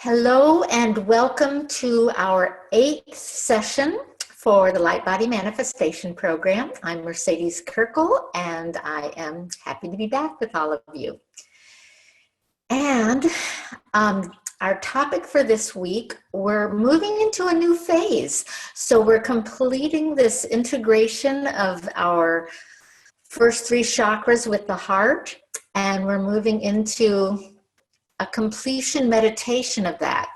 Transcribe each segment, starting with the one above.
Hello and welcome to our 8th session for the Light Body Manifestation Program. I'm Mercedes Kirkel and I am happy to be back with all of you. And our topic for this week, we're moving into a new phase. So we're completing this integration of our first 3 chakras with the heart, and we're moving into a completion meditation of that.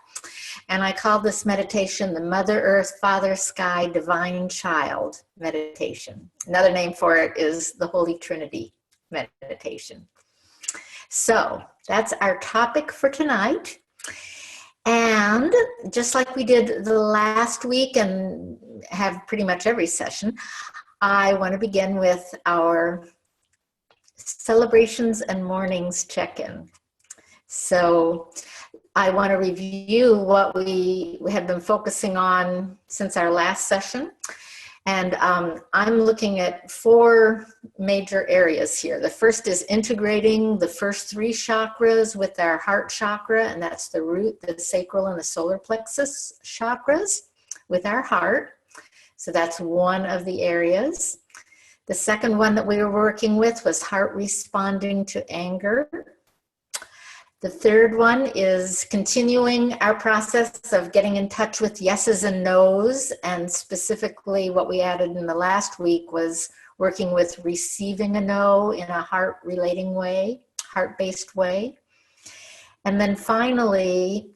And I call this meditation the Mother Earth, Father Sky, Divine Child meditation. Another name for it is the Holy Trinity meditation. So that's our topic for tonight. And just like we did the last week and have pretty much every session, I want to begin with our celebrations and mornings check-in. So I want to review what we have been focusing on since our last session. And I'm looking at 4 major areas here. The first is integrating the first 3 chakras with our heart chakra, and that's the root, the sacral, and the solar plexus chakras with our heart. So that's one of the areas. The second one that we were working with was heart responding to anger. The third one is continuing our process of getting in touch with yeses and nos, and specifically what we added in the last week was working with receiving a no in a heart-relating way, heart-based way. And then finally,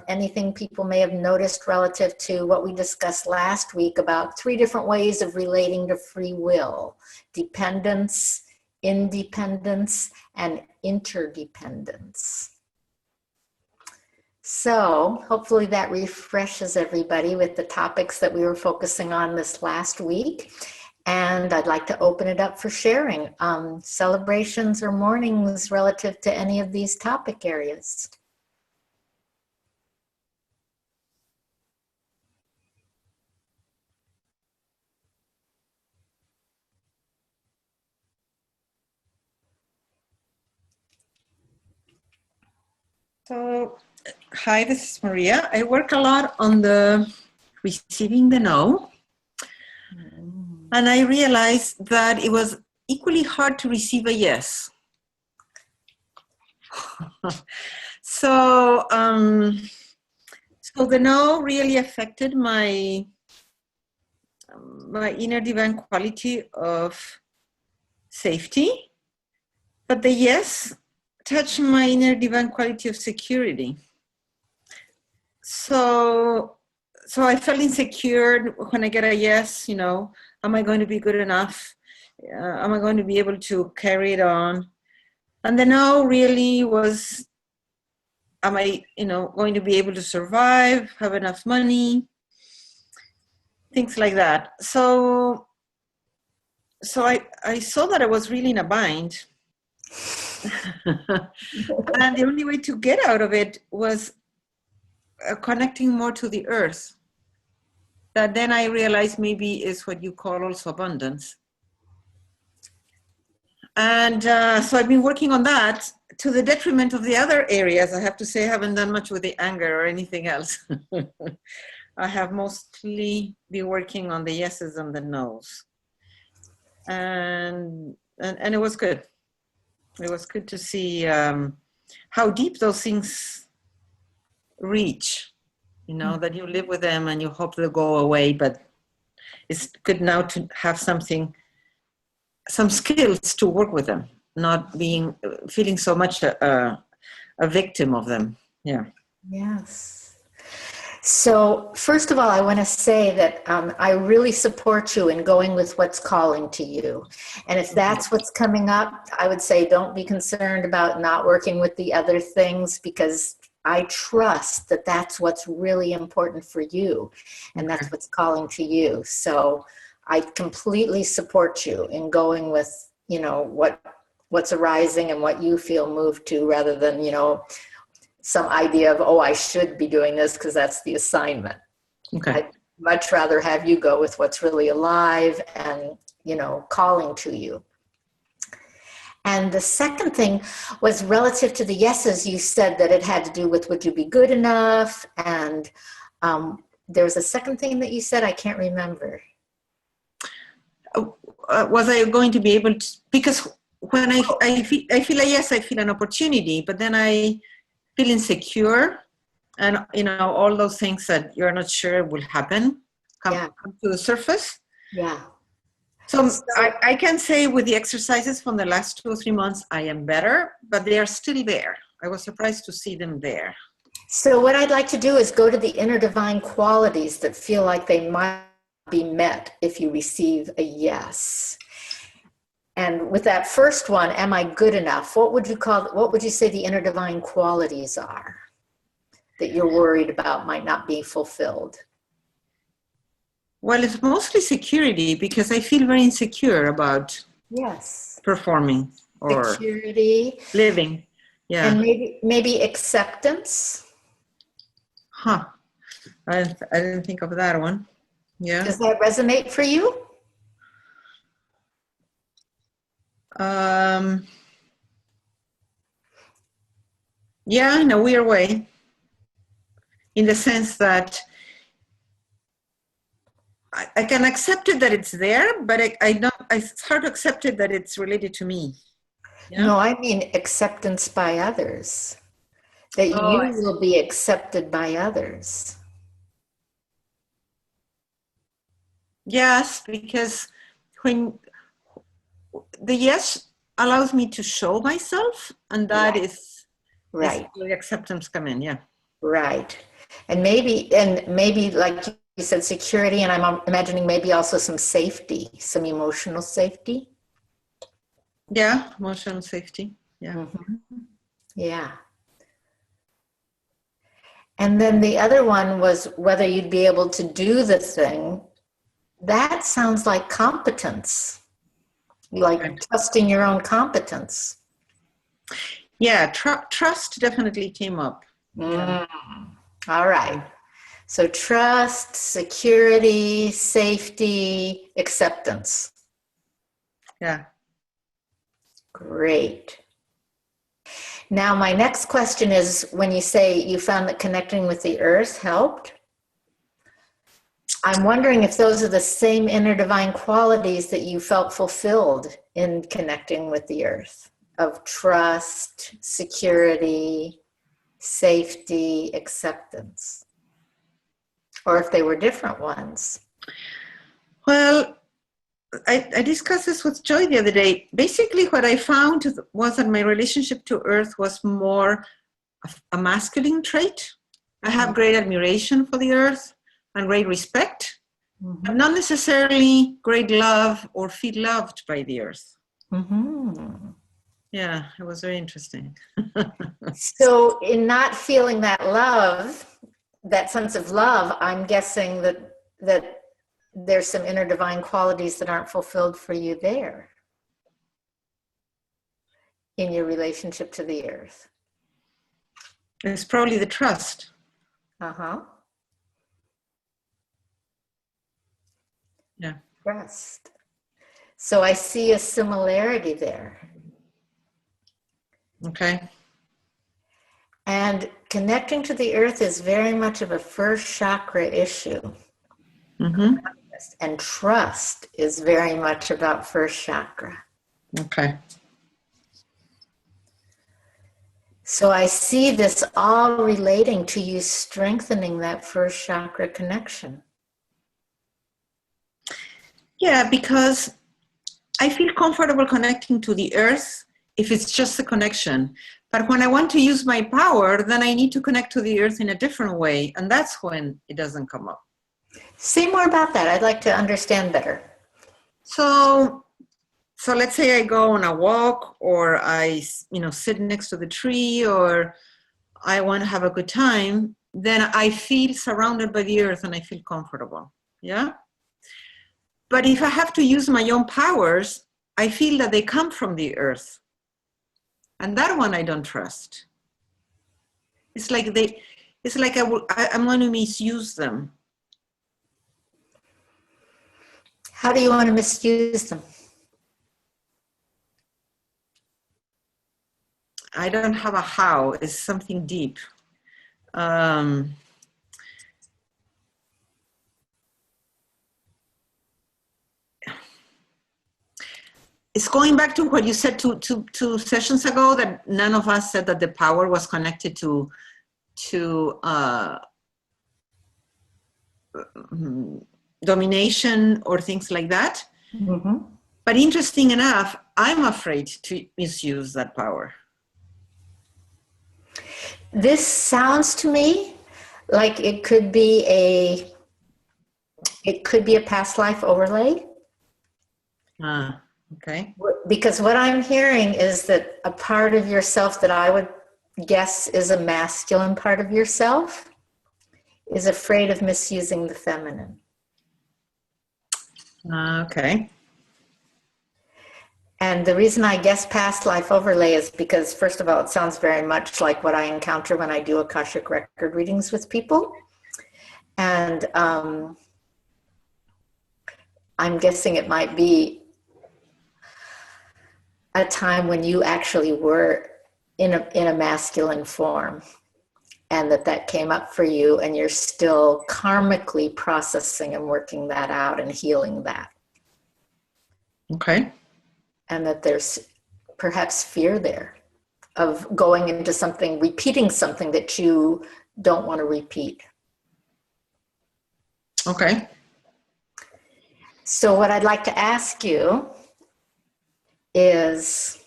anything people may have noticed relative to what we discussed last week about 3 different ways of relating to free will: dependence, independence, and interdependence. So hopefully that refreshes everybody with the topics that we were focusing on this last week. And I'd like to open it up for sharing celebrations or mornings relative to any of these topic areas. So, hi, this is Maria. I work a lot on the receiving the no. And I realized that it was equally hard to receive a yes. So the no really affected my inner divine quality of safety, but the yes touched my inner divine quality of security. So I felt insecure when I get a yes, am I going to be good enough? Am I going to be able to carry it on? And the no really was, am I, going to be able to survive, have enough money, things like that. So I saw that I was really in a bind. And the only way to get out of it was connecting more to the earth. That then I realized maybe is what you call also abundance. And so I've been working on that to the detriment of the other areas. I have to say I haven't done much with the anger or anything else. I have mostly been working on the yeses and the nos. And it was good. It was good to see how deep those things reach, that you live with them and you hope they'll go away, but it's good now to have some skills to work with them, not feeling so much a victim of them. Yeah. Yes. So first of all, I want to say that I really support you in going with what's calling to you. And if that's what's coming up, I would say don't be concerned about not working with the other things, because I trust that that's what's really important for you, and that's what's calling to you. So I completely support you in going with, what's arising and what you feel moved to, rather than, some idea of, I should be doing this because that's the assignment. Okay. I'd much rather have you go with what's really alive and, calling to you. And the second thing was relative to the yeses. You said that it had to do with would you be good enough? And there was a second thing that you said, I can't remember. Was I going to be able to, because when I feel a yes, I feel an opportunity, but then I feel insecure, and all those things that you're not sure will happen come to the surface. Yeah. So I can say with the exercises from the last 2 or 3 months, I am better, but they are still there. I was surprised to see them there. So what I'd like to do is go to the inner divine qualities that feel like they might be met if you receive a yes. And with that first one, am I good enough? What would you say the inner divine qualities are that you're worried about might not be fulfilled? Well, it's mostly security, because I feel very insecure about performing or security, living. Yeah. And maybe acceptance. Huh. I didn't think of that one. Yeah. Does that resonate for you? Yeah, in a weird way. In the sense that I can accept it that it's there, but it's hard to accept it that it's related to me. Yeah? No, I mean acceptance by others. That you will be accepted by others. Yes, because when the yes allows me to show myself, and that is where the acceptance come in. Yeah. Right. And maybe like you said, security, and I'm imagining maybe also some safety, some emotional safety. Yeah, emotional safety. Yeah. Mm-hmm. Yeah. And then the other one was whether you'd be able to do the thing. That sounds like competence, like trusting your own competence. Yeah, trust definitely came up. Yeah. All right. So trust, security, safety, acceptance. Yeah. Great. Now, my next question is, when you say you found that connecting with the earth helped, I'm wondering if those are the same inner divine qualities that you felt fulfilled in connecting with the earth, of trust, security, safety, acceptance, or if they were different ones. Well, I discussed this with Joy the other day. Basically, what I found was that my relationship to Earth was more a masculine trait. I have great admiration for the Earth and great respect, but not necessarily great love or feel loved by the Earth. Mm-hmm. Yeah, it was very interesting. So in not feeling that love, that sense of love, I'm guessing that there's some inner divine qualities that aren't fulfilled for you there in your relationship to the earth. It's probably the trust. Uh-huh. Yeah. Trust. So I see a similarity there. Okay. And connecting to the earth is very much of a first chakra issue. Mm-hmm. And trust is very much about first chakra. Okay. So I see this all relating to you strengthening that first chakra connection. Yeah, because I feel comfortable connecting to the earth if it's just a connection. But when I want to use my power, then I need to connect to the earth in a different way. And that's when it doesn't come up. Say more about that. I'd like to understand better. So let's say I go on a walk, or I, sit next to the tree, or I want to have a good time, then I feel surrounded by the earth and I feel comfortable. Yeah. But if I have to use my own powers, I feel that they come from the earth. And that one I don't trust. It's like I'm going to misuse them. How do you want to misuse them? I don't have a how. It's something deep. It's going back to what you said two sessions ago, that none of us said that the power was connected to domination or things like that. Mm-hmm. But interesting enough, I'm afraid to misuse that power. This sounds to me like it could be a past life overlay. Okay. Because what I'm hearing is that a part of yourself that I would guess is a masculine part of yourself is afraid of misusing the feminine. Okay. And the reason I guess past life overlay is because, first of all, it sounds very much like what I encounter when I do Akashic record readings with people. And I'm guessing it might be a time when you actually were in a masculine form, and that came up for you, and you're still karmically processing and working that out and healing that. Okay. And that there's perhaps fear there of going into something, repeating something that you don't want to repeat. Okay. So what I'd like to ask you is,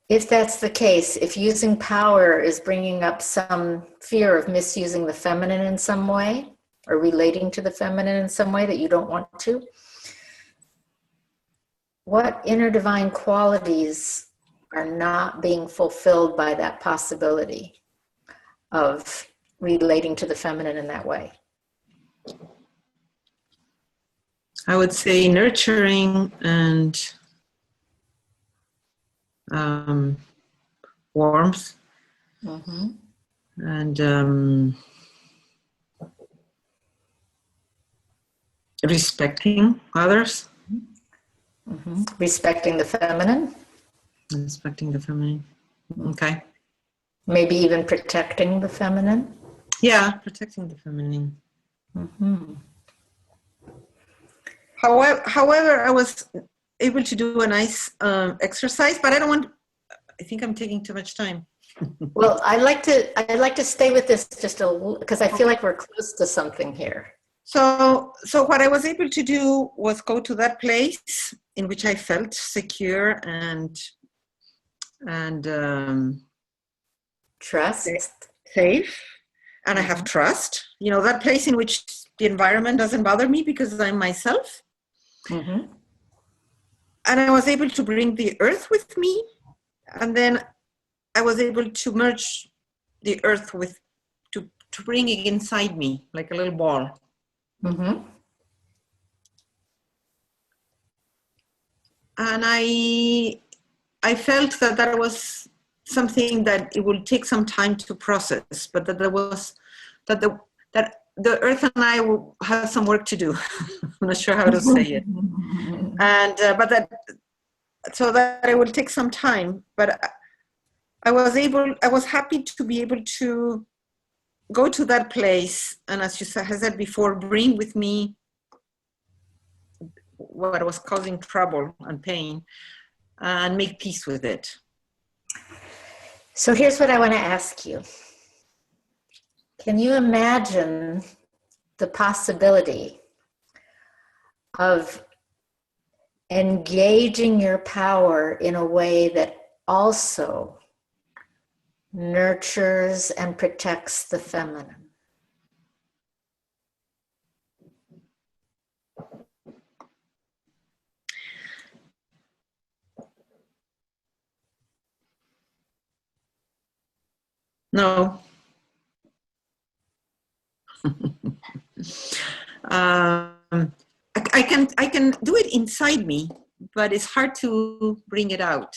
if that's the case, if using power is bringing up some fear of misusing the feminine in some way, or relating to the feminine in some way that you don't want to, what inner divine qualities are not being fulfilled by that possibility of relating to the feminine in that way? I would say nurturing and warmth, Mm-hmm. and respecting others. Mm-hmm. Respecting the feminine. Respecting the feminine. Okay. Maybe even protecting the feminine. Yeah, protecting the feminine. Mm-hmm. However, I was able to do a nice exercise, but I think I'm taking too much time. Well, I'd like to stay with this just a little, because I feel like we're close to something here. So what I was able to do was go to that place in which I felt secure and Trust. safe, and I have trust. You know, that place in which the environment doesn't bother me because I'm myself. Mm-hmm. And I was able to bring the earth with me, and then I was able to merge the earth with to bring it inside me like a little ball. Mm-hmm. And I felt that was something that it will take some time to process, but that the earth and I will have some work to do. I'm not sure how to say it. And so that it will take some time, but I was happy to be able to go to that place, and as you said before, bring with me what was causing trouble and pain, and make peace with it. So here's what I want to ask you. Can you imagine the possibility of engaging your power in a way that also nurtures and protects the feminine? No. I can do it inside me, but it's hard to bring it out.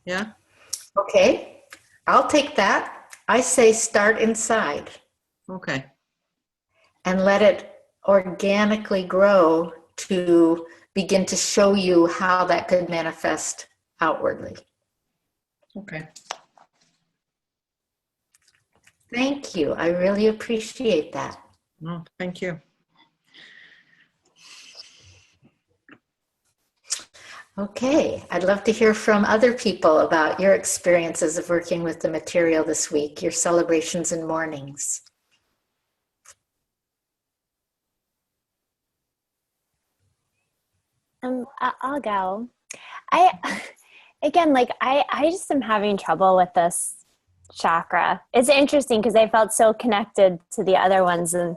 Yeah. Okay, I'll take that. I say start inside. Okay. And let it organically grow to begin to show you how that could manifest outwardly. Okay. Thank you. I really appreciate that. No, thank you. Okay, I'd love to hear from other people about your experiences of working with the material this week, your celebrations and mornings. I'll go. I just am having trouble with this chakra. It's interesting because I felt so connected to the other ones. And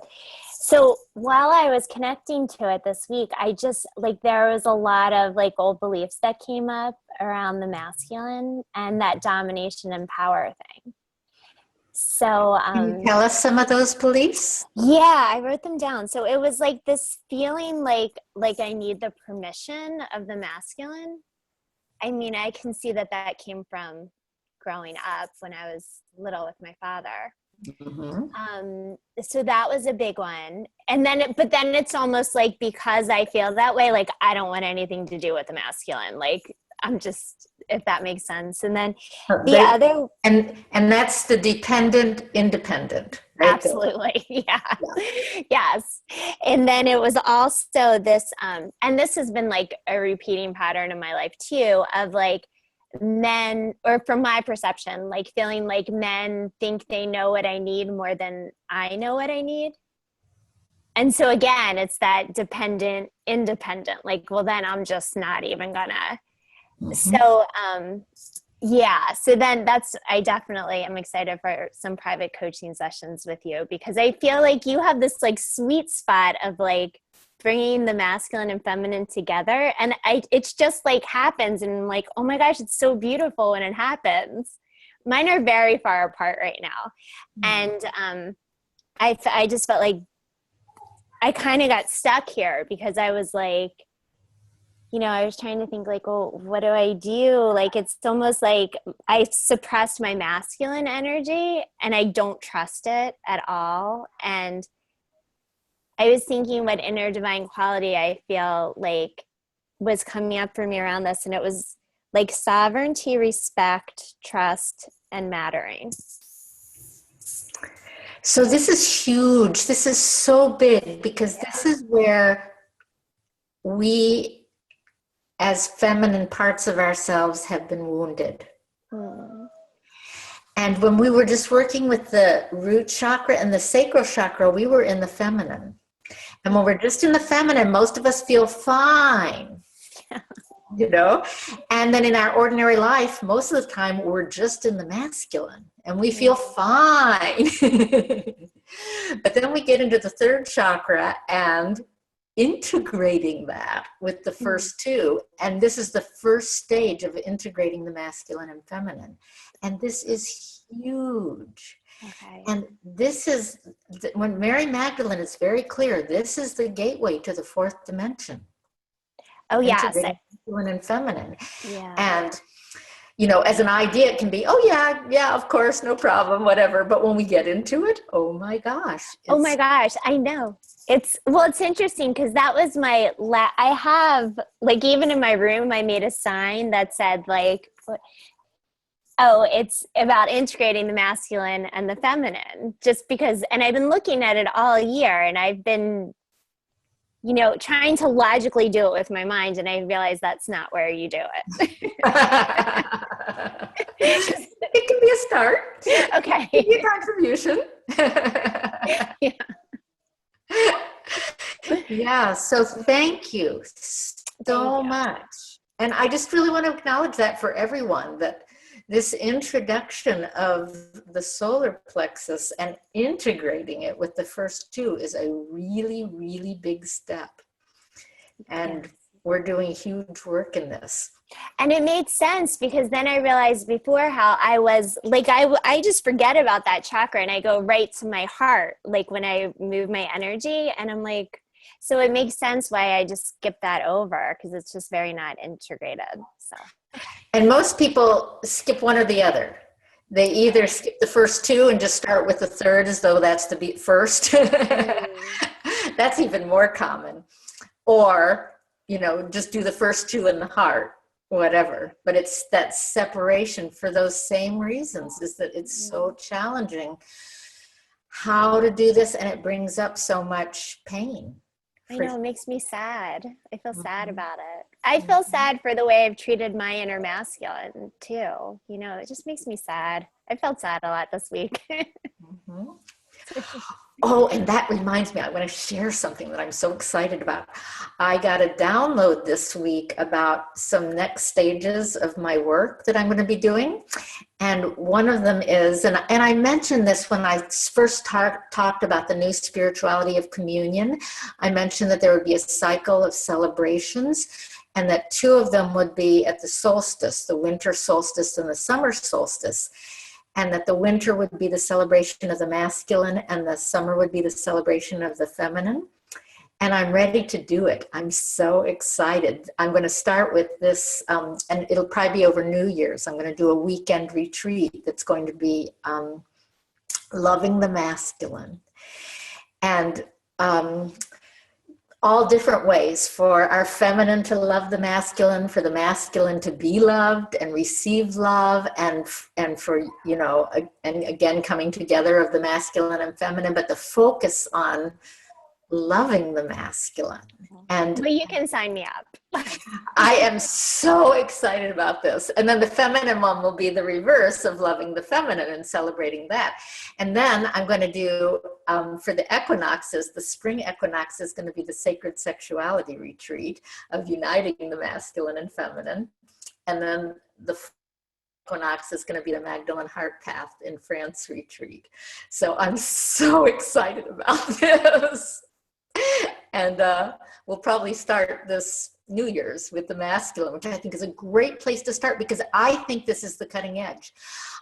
so while I was connecting to it this week, I just there was a lot of old beliefs that came up around the masculine and that domination and power thing. So can you tell us some of those beliefs? Yeah, I wrote them down. So it was this feeling like I need the permission of the masculine. I mean, I can see that came from growing up when I was little with my father. Mm-hmm. So that was a big one. And then, but then it's almost because I feel that way, I don't want anything to do with the masculine. I'm just, if that makes sense. And then other. And that's the dependent, independent. Right? Absolutely. Yeah. Yes. And then it was also this, and this has been a repeating pattern in my life too, of men, or from my perception, feeling like men think they know what I need more than I know what I need. And so again, it's that dependent, independent, well, then I'm just not even gonna. Mm-hmm. So, so then I definitely am excited for some private coaching sessions with you, because I feel like you have this sweet spot of bringing the masculine and feminine together. And it's just happens. And I'm oh my gosh, it's so beautiful when it happens. Mine are very far apart right now. Mm-hmm. And I just felt I kind of got stuck here because I was I was trying to think well, what do I do? It's almost I suppressed my masculine energy and I don't trust it at all. And I was thinking what inner divine quality I feel was coming up for me around this. And it was sovereignty, respect, trust, and mattering. So this is huge. This is so big, because this is where we, as feminine parts of ourselves, have been wounded. And when we were just working with the root chakra and the sacral chakra, we were in the feminine. And when we're just in the feminine, most of us feel fine, and then in our ordinary life, most of the time, we're just in the masculine and we feel fine. But then we get into the third chakra and integrating that with the first two. And this is the first stage of integrating the masculine and feminine. And this is huge. Okay. And this is, when Mary Magdalene is very clear, this is the gateway to the fourth dimension. Oh, yes. Masculine and feminine. Yeah. And, as an idea, it can be, oh, yeah, of course, no problem, whatever. But when we get into it, oh my gosh. Oh my gosh, I know. It's interesting because that was my, I have, even in my room, I made a sign that said, it's about integrating the masculine and the feminine, just because, and I've been looking at it all year, and I've been, trying to logically do it with my mind, and I realize that's not where you do it. It can be a start. Okay. It can be a contribution. Yeah. Yeah, so thank you so much. And I just really want to acknowledge that for everyone, that this introduction of the solar plexus and integrating it with the first two is a really, really big step. And we're doing huge work in this. And it made sense, because then I realized before how I was I just forget about that chakra and I go right to my heart, when I move my energy, and I'm so it makes sense why I just skip that over, because it's just very not integrated. So. And most people skip one or the other. They either skip the first two and just start with the third as though that's the first. That's even more common. Or just do the first two in the heart, whatever. But it's that separation for those same reasons, is that it's so challenging how to do this, and it brings up so much pain. I know, it makes me sad. I feel sad about it. I feel sad for the way I've treated my inner masculine too. It just makes me sad. I felt sad a lot this week. Oh, and that reminds me, I want to share something that I'm so excited about. I got a download this week about some next stages of my work that I'm going to be doing. And one of them is, and I mentioned this when I first talked about the new spirituality of communion. I mentioned that there would be a cycle of celebrations, and that two of them would be at the solstice, the winter solstice and the summer solstice. And that the winter would be the celebration of the masculine and the summer would be the celebration of the feminine. And I'm ready to do it. I'm so excited. I'm going to start with this, and it'll probably be over New Year's. I'm going to do a weekend retreat that's going to be loving the masculine. And all different ways for our feminine to love the masculine, for the masculine to be loved and receive love, and for, and again, coming together of the masculine and feminine, but the focus on loving the masculine. And but you can sign me up. I am so excited about this. And then the feminine one will be the reverse of loving the feminine and celebrating that. And then I'm going to do, for the equinoxes, the spring equinox is going to be the sacred sexuality retreat of uniting the masculine and feminine. And then the equinox is going to be the Magdalene Heart Path in France retreat. So I'm so excited about this. And we'll probably start this New Year's with the masculine, which I think is a great place to start, because I think this is the cutting edge.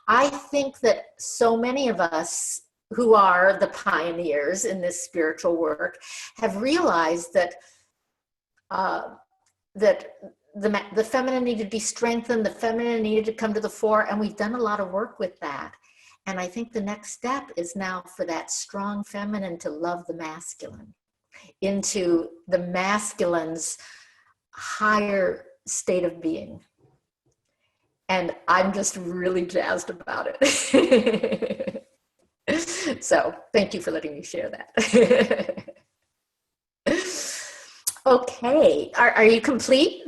I think that so many of us who are the pioneers in this spiritual work have realized that the feminine needed to be strengthened, the feminine needed to come to the fore, and we've done a lot of work with that. And I think the next step is now for that strong feminine to love the masculine into the masculine's higher state of being. And I'm just really jazzed about it. So thank you for letting me share that. Okay, are you complete?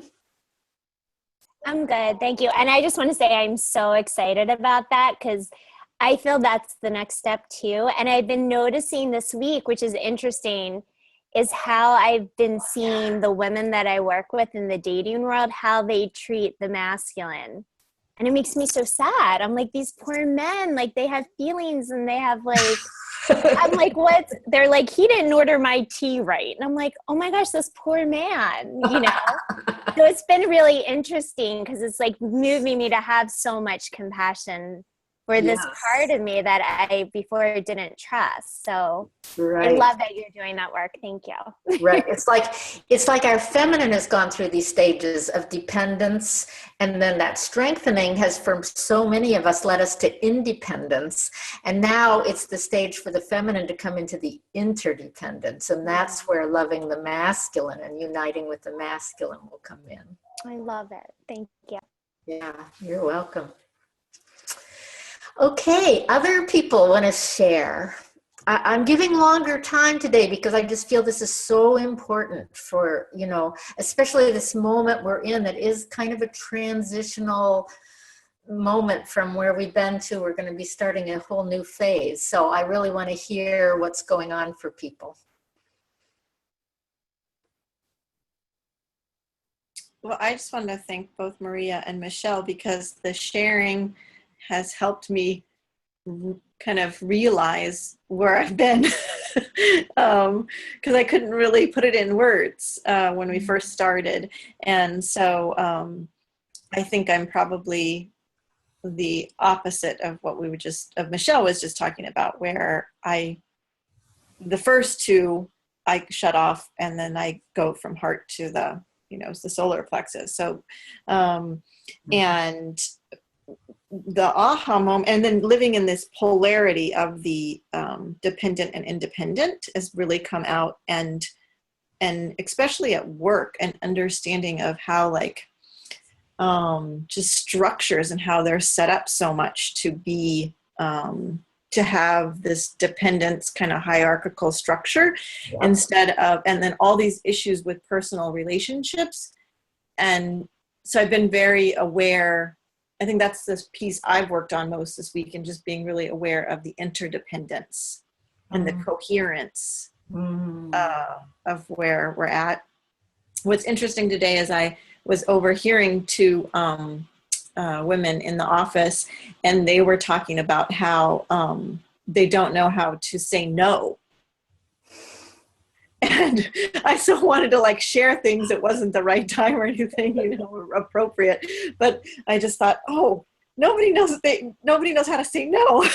I'm good, thank you. And I just want to say I'm so excited about that, because I feel that's the next step too. And I've been noticing this week, which is interesting, is how I've been seeing the women that I work with in the dating world, how they treat the masculine. And it makes me so sad. I'm like, these poor men, like they have feelings and they have like, I'm like, what? They're like, he didn't order my tea right. And I'm like, oh my gosh, this poor man, So it's been really interesting, because it's like moving me to have so much compassion for this part of me that I before didn't trust. So I love that you're doing that work. Thank you. Right. It's like our feminine has gone through these stages of dependence, and then that strengthening has, for so many of us, led us to independence. And now it's the stage for the feminine to come into the interdependence. And that's where loving the masculine and uniting with the masculine will come in. I love it. Thank you. Yeah, you're welcome. Okay, other people want to share. I'm giving longer time today because I just feel this is so important for, especially this moment we're in that is kind of a transitional moment from where we've been to. We're going to be starting a whole new phase. So I really want to hear what's going on for people. Well, I just want to thank both Maria and Michelle, because the sharing has helped me kind of realize where I've been, because I couldn't really put it in words when we first started. And so I think I'm probably the opposite of what Michelle was just talking about, where the first two, I shut off, and then I go from heart to the solar plexus. So, and the aha moment, and then living in this polarity of the dependent and independent has really come out. And and especially at work, an understanding of how like just structures and how they're set up so much to be to have this dependence kind of hierarchical structure instead of, and then all these issues with personal relationships. And so I've been very aware. I think that's this piece I've worked on most this week, and just being really aware of the interdependence and the coherence of where we're at. What's interesting today is I was overhearing two women in the office, and they were talking about how they don't know how to say no. And I still wanted to like share things. It wasn't the right time or anything, you know, appropriate. But I just thought, oh, nobody knows how to say no,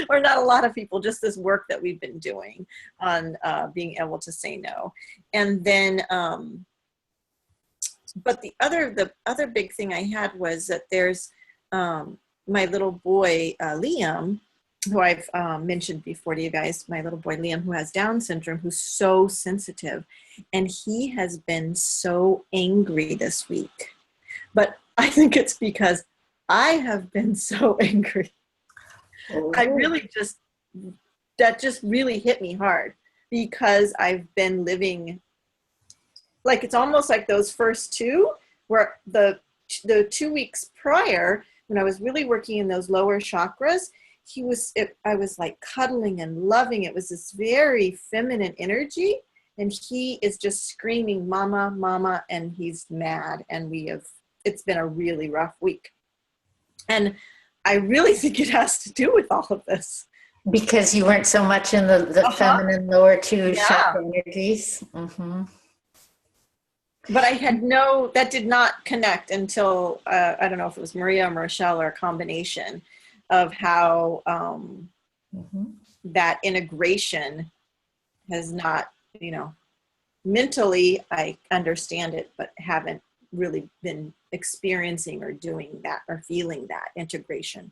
or not a lot of people. Just this work that we've been doing on being able to say no, and then. But the other big thing I had was that there's my little boy Liam, who I've mentioned before to you guys, my little boy Liam, who has Down syndrome, who's so sensitive. And he has been so angry this week. But I think it's because I have been so angry. I really that just really hit me hard, because I've been living, like, it's almost like those first two, where the 2 weeks prior, when I was really working in those lower chakras, I was like cuddling and loving. It was this very feminine energy, and he is just screaming, "Mama, Mama," and he's mad. And it's been a really rough week. And I really think it has to do with all of this. Because you weren't so much in the feminine lower two chakra energies. Mm-hmm. But I had that did not connect until, I don't know if it was Maria or Rochelle or a combination of how that integration has not, mentally I understand it, but haven't really been experiencing or doing that or feeling that integration.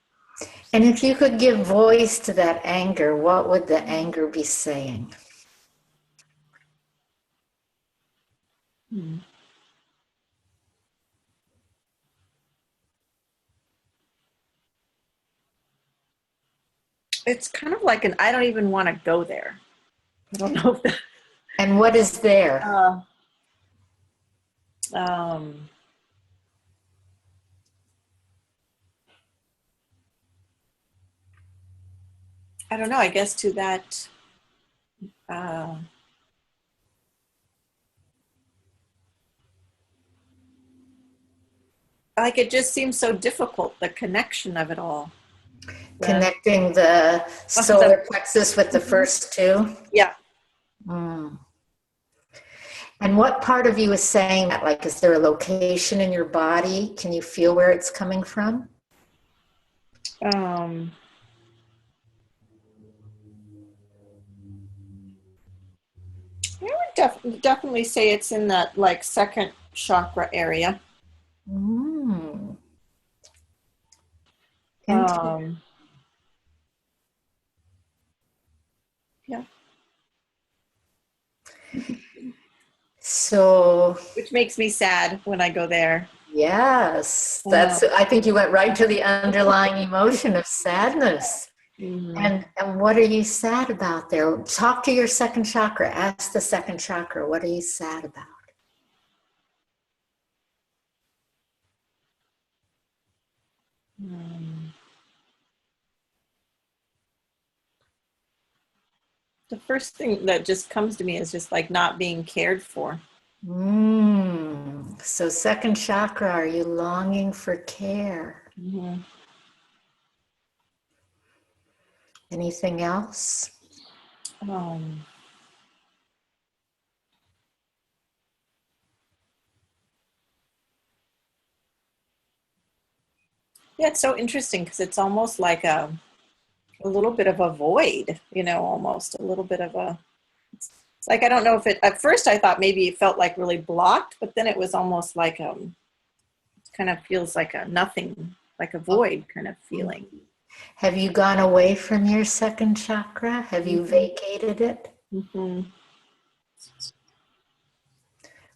And if you could give voice to that anger, what would the anger be saying? It's kind of like I don't even want to go there. I don't know if that. And what is there? I don't know, I guess to that, like it just seems so difficult, the connection of it all. Connecting the solar plexus with the first two? Yeah. Mm. And what part of you is saying that? Like, is there a location in your body? Can you feel where it's coming from? I would definitely say it's in that like second chakra area. Mm. Yeah. So, which makes me sad when I go there. Yes, I think you went right to the underlying emotion of sadness. Mm-hmm. And what are you sad about there? Talk to your second chakra. Ask the second chakra, what are you sad about? The first thing that just comes to me is just like not being cared for. So second chakra, are you longing for care? Mm-hmm. Anything else? Yeah, it's so interesting because it's almost like a little bit of a void, almost a little bit of it's like, I don't know if at first I thought maybe it felt like really blocked, but then it was almost like, it kind of feels like a nothing, like a void kind of feeling. Have you gone away from your second chakra? Have you vacated it? Mm-hmm.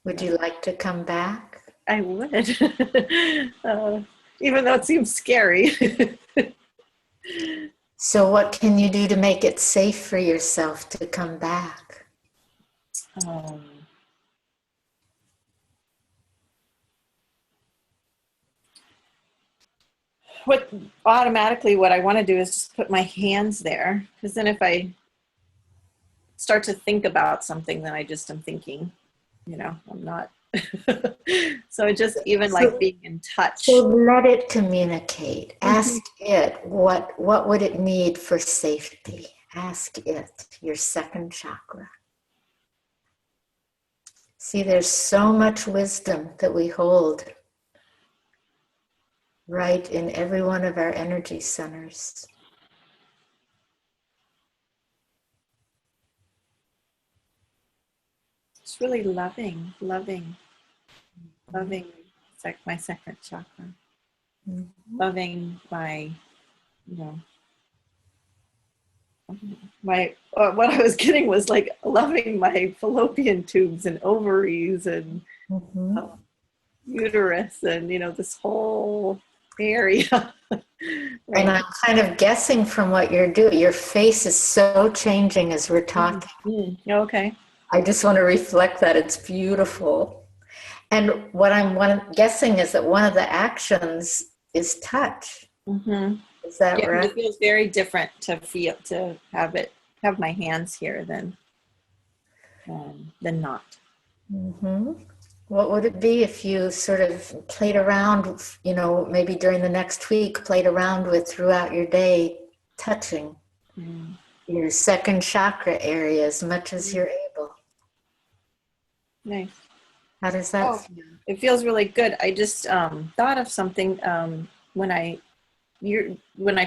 Would you like to come back? I would, even though it seems scary. So what can you do to make it safe for yourself to come back? What I want to do is just put my hands there, because then if I start to think about something, then I just am thinking, I'm not. So just even like being in touch. So let it communicate. Ask it what would it need for safety. Ask it, your second chakra. See, there's so much wisdom that we hold right in every one of our energy centers. It's really loving my second chakra. Loving my, what I was getting was like loving my fallopian tubes and ovaries and uterus and, this whole area. And I'm kind of guessing from what you're doing, your face is so changing as we're talking. Okay. I just want to reflect that. It's beautiful. And what I'm guessing is that one of the actions is touch. Is that right? It feels very different to have my hands here than not. What would it be if you sort of played around, maybe during the next week, played around with throughout your day, touching your second chakra area as much as you're able? Nice. How does that feel? It feels really good. I just thought of something when I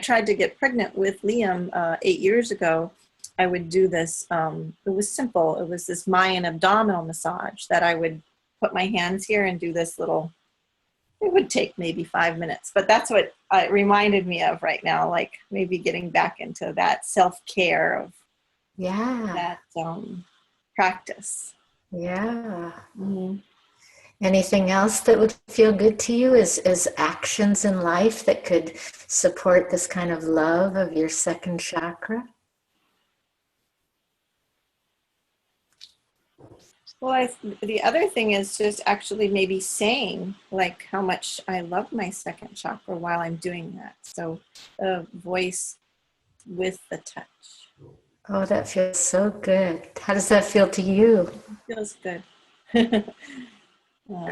tried to get pregnant with Liam 8 years ago. I would do this. It was simple. It was this Mayan abdominal massage that I would put my hands here and do this little. It would take maybe 5 minutes, but that's what it reminded me of right now. Like maybe getting back into that self-care of that practice. Yeah. Anything else that would feel good to you as actions in life that could support this kind of love of your second chakra? Well, the other thing is just actually maybe saying like how much I love my second chakra while I'm doing that. So the voice with the touch. Oh, that feels so good. How does that feel to you? It feels good.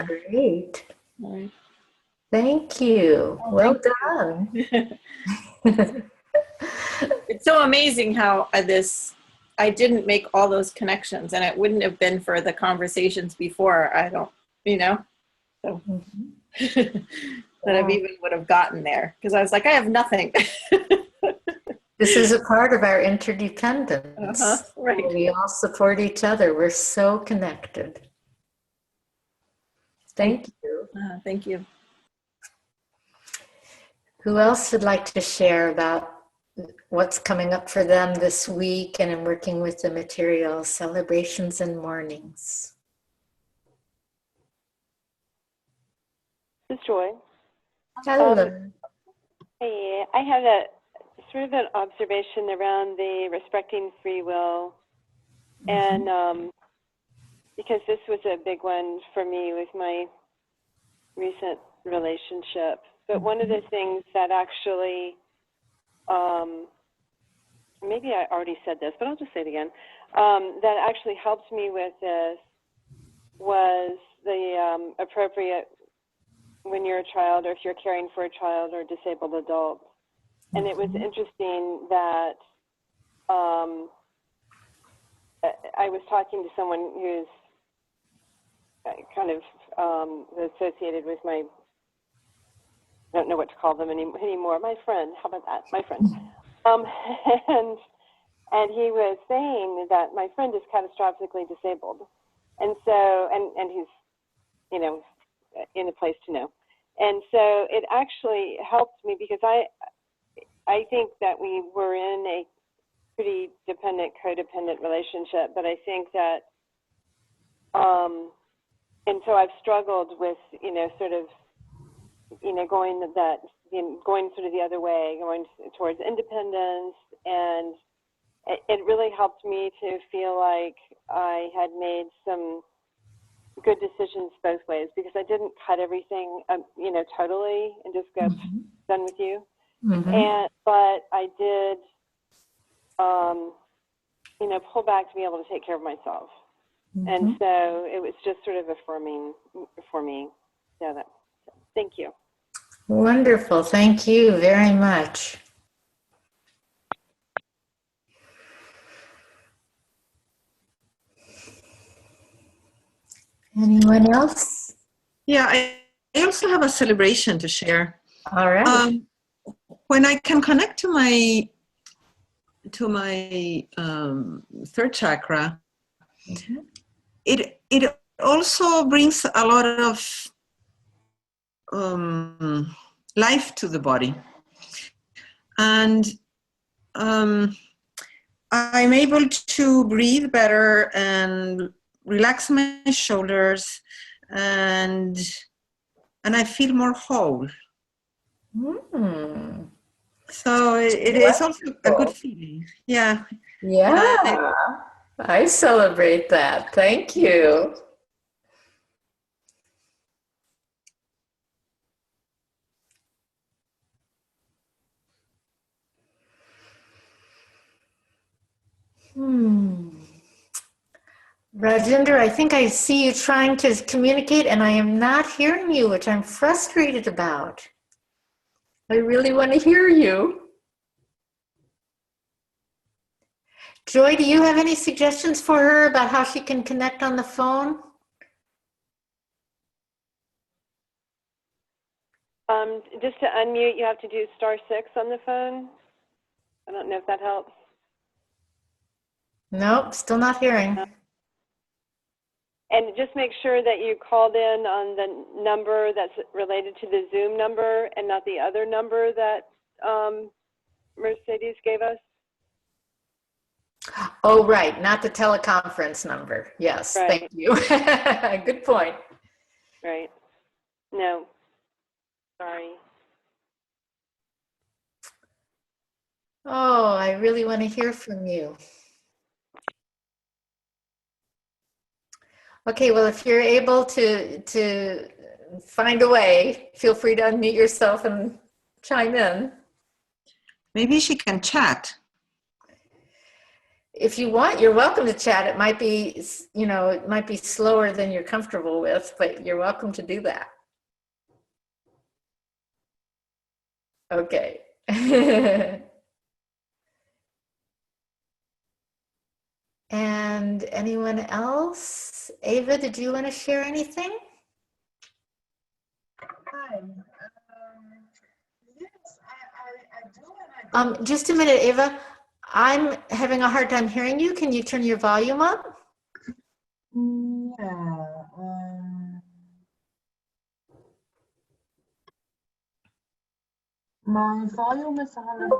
Great. All right. Thank you. Oh, well thank done. It's so amazing how I didn't make all those connections, and it wouldn't have been for the conversations before. I don't, so that I even would have gotten there, because I was like, I have nothing. This is a part of our interdependence. Right. We all support each other. We're so connected. Thank you. Thank you. Who else would like to share about what's coming up for them this week and in working with the material, celebrations and mornings? This is Joy. Hello. Hey, I have a sort of an observation around the respecting free will, and because this was a big one for me with my recent relationship. But one of the things that actually, maybe I already said this, but I'll just say it again, that actually helped me with this was the appropriate, when you're a child or if you're caring for a child or disabled adult. And it was interesting that I was talking to someone who's kind of associated with my, I don't know what to call them anymore. My friend, how about that? My friend. And he was saying that my friend is catastrophically disabled. And so, and he's, in a place to know. And so it actually helped me because I think that we were in a pretty dependent, codependent relationship, but I think that and so I've struggled with, sort of, going that, going sort of the other way, going towards independence, and it really helped me to feel like I had made some good decisions both ways, because I didn't cut everything, totally and just go done with you. But I did, pull back to be able to take care of myself. And so it was just sort of affirming for me. So thank you. Wonderful. Thank you very much. Anyone else? Yeah, I also have a celebration to share. All right. When I can connect to my third chakra, it also brings a lot of life to the body, and I'm able to breathe better and relax my shoulders, and I feel more whole. So it is also a good feeling. Yeah. Yeah. I celebrate that. Thank you. Rajendra, I think I see you trying to communicate and I am not hearing you, which I'm frustrated about. I really want to hear you. Joy, do you have any suggestions for her about how she can connect on the phone? Just to unmute, you have to do *6 on the phone. I don't know if that helps. Nope, still not hearing. And just make sure that you called in on the number that's related to the Zoom number and not the other number that Mercedes gave us. Oh, right, not the teleconference number. Yes, Right. Thank you. Good point. Right. No. Sorry. Oh, I really want to hear from you. Okay, well, if you're able to find a way, feel free to unmute yourself and chime in. Maybe she can chat. If you want, you're welcome to chat. It might be, it might be slower than you're comfortable with, but you're welcome to do that. Okay. And anyone else? Ava, did you want to share anything? Hi. Yes, I do. And I Just a minute, Ava. I'm having a hard time hearing you. Can you turn your volume up? Yeah. My volume is 100%.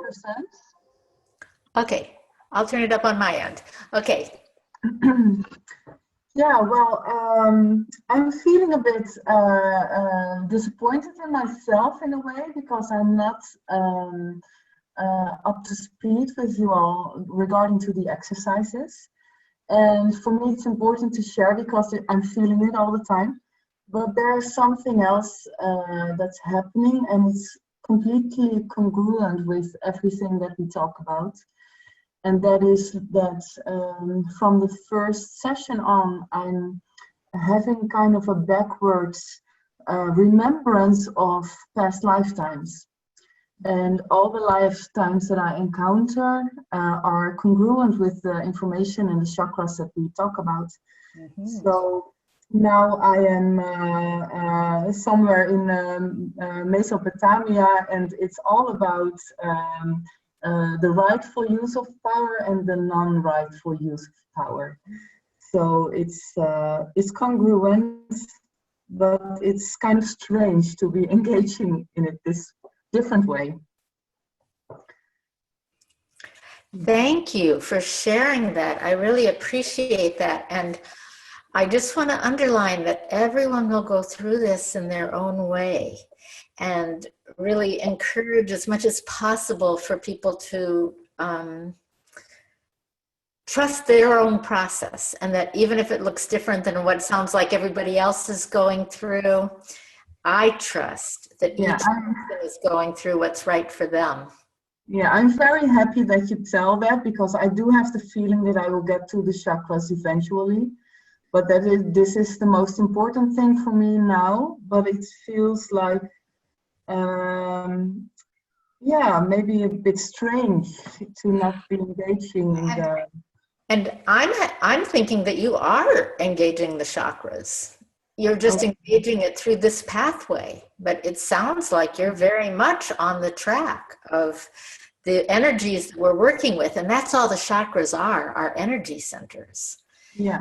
Okay, I'll turn it up on my end. Okay. Yeah, well, I'm feeling a bit disappointed in myself in a way, because I'm not up to speed with you all regarding to the exercises. And for me, it's important to share because I'm feeling it all the time. But there's something else that's happening, and it's completely congruent with everything that we talk about. And that is that from the first session on, I'm having kind of a backwards remembrance of past lifetimes. And all the lifetimes that I encounter are congruent with the information and the chakras that we talk about. So now I am somewhere in Mesopotamia, and it's all about the rightful use of power and the non-rightful use of power. So it's congruent, but it's kind of strange to be engaging in it this different way. Thank you for sharing that. I really appreciate that. And I just want to underline that everyone will go through this in their own way, and really encourage as much as possible for people to trust their own process, and that even if it looks different than what sounds like everybody else is going through, I trust that each person is going through what's right for them. Yeah, I'm very happy that you tell that, because I do have the feeling that I will get to the chakras eventually, but this is the most important thing for me now. But it feels like, maybe a bit strange to not be engaging in the. And I'm thinking that you are engaging the chakras. You're just engaging it through this pathway, but it sounds like you're very much on the track of the energies that we're working with, and that's all the chakras are, our energy centers. Yeah.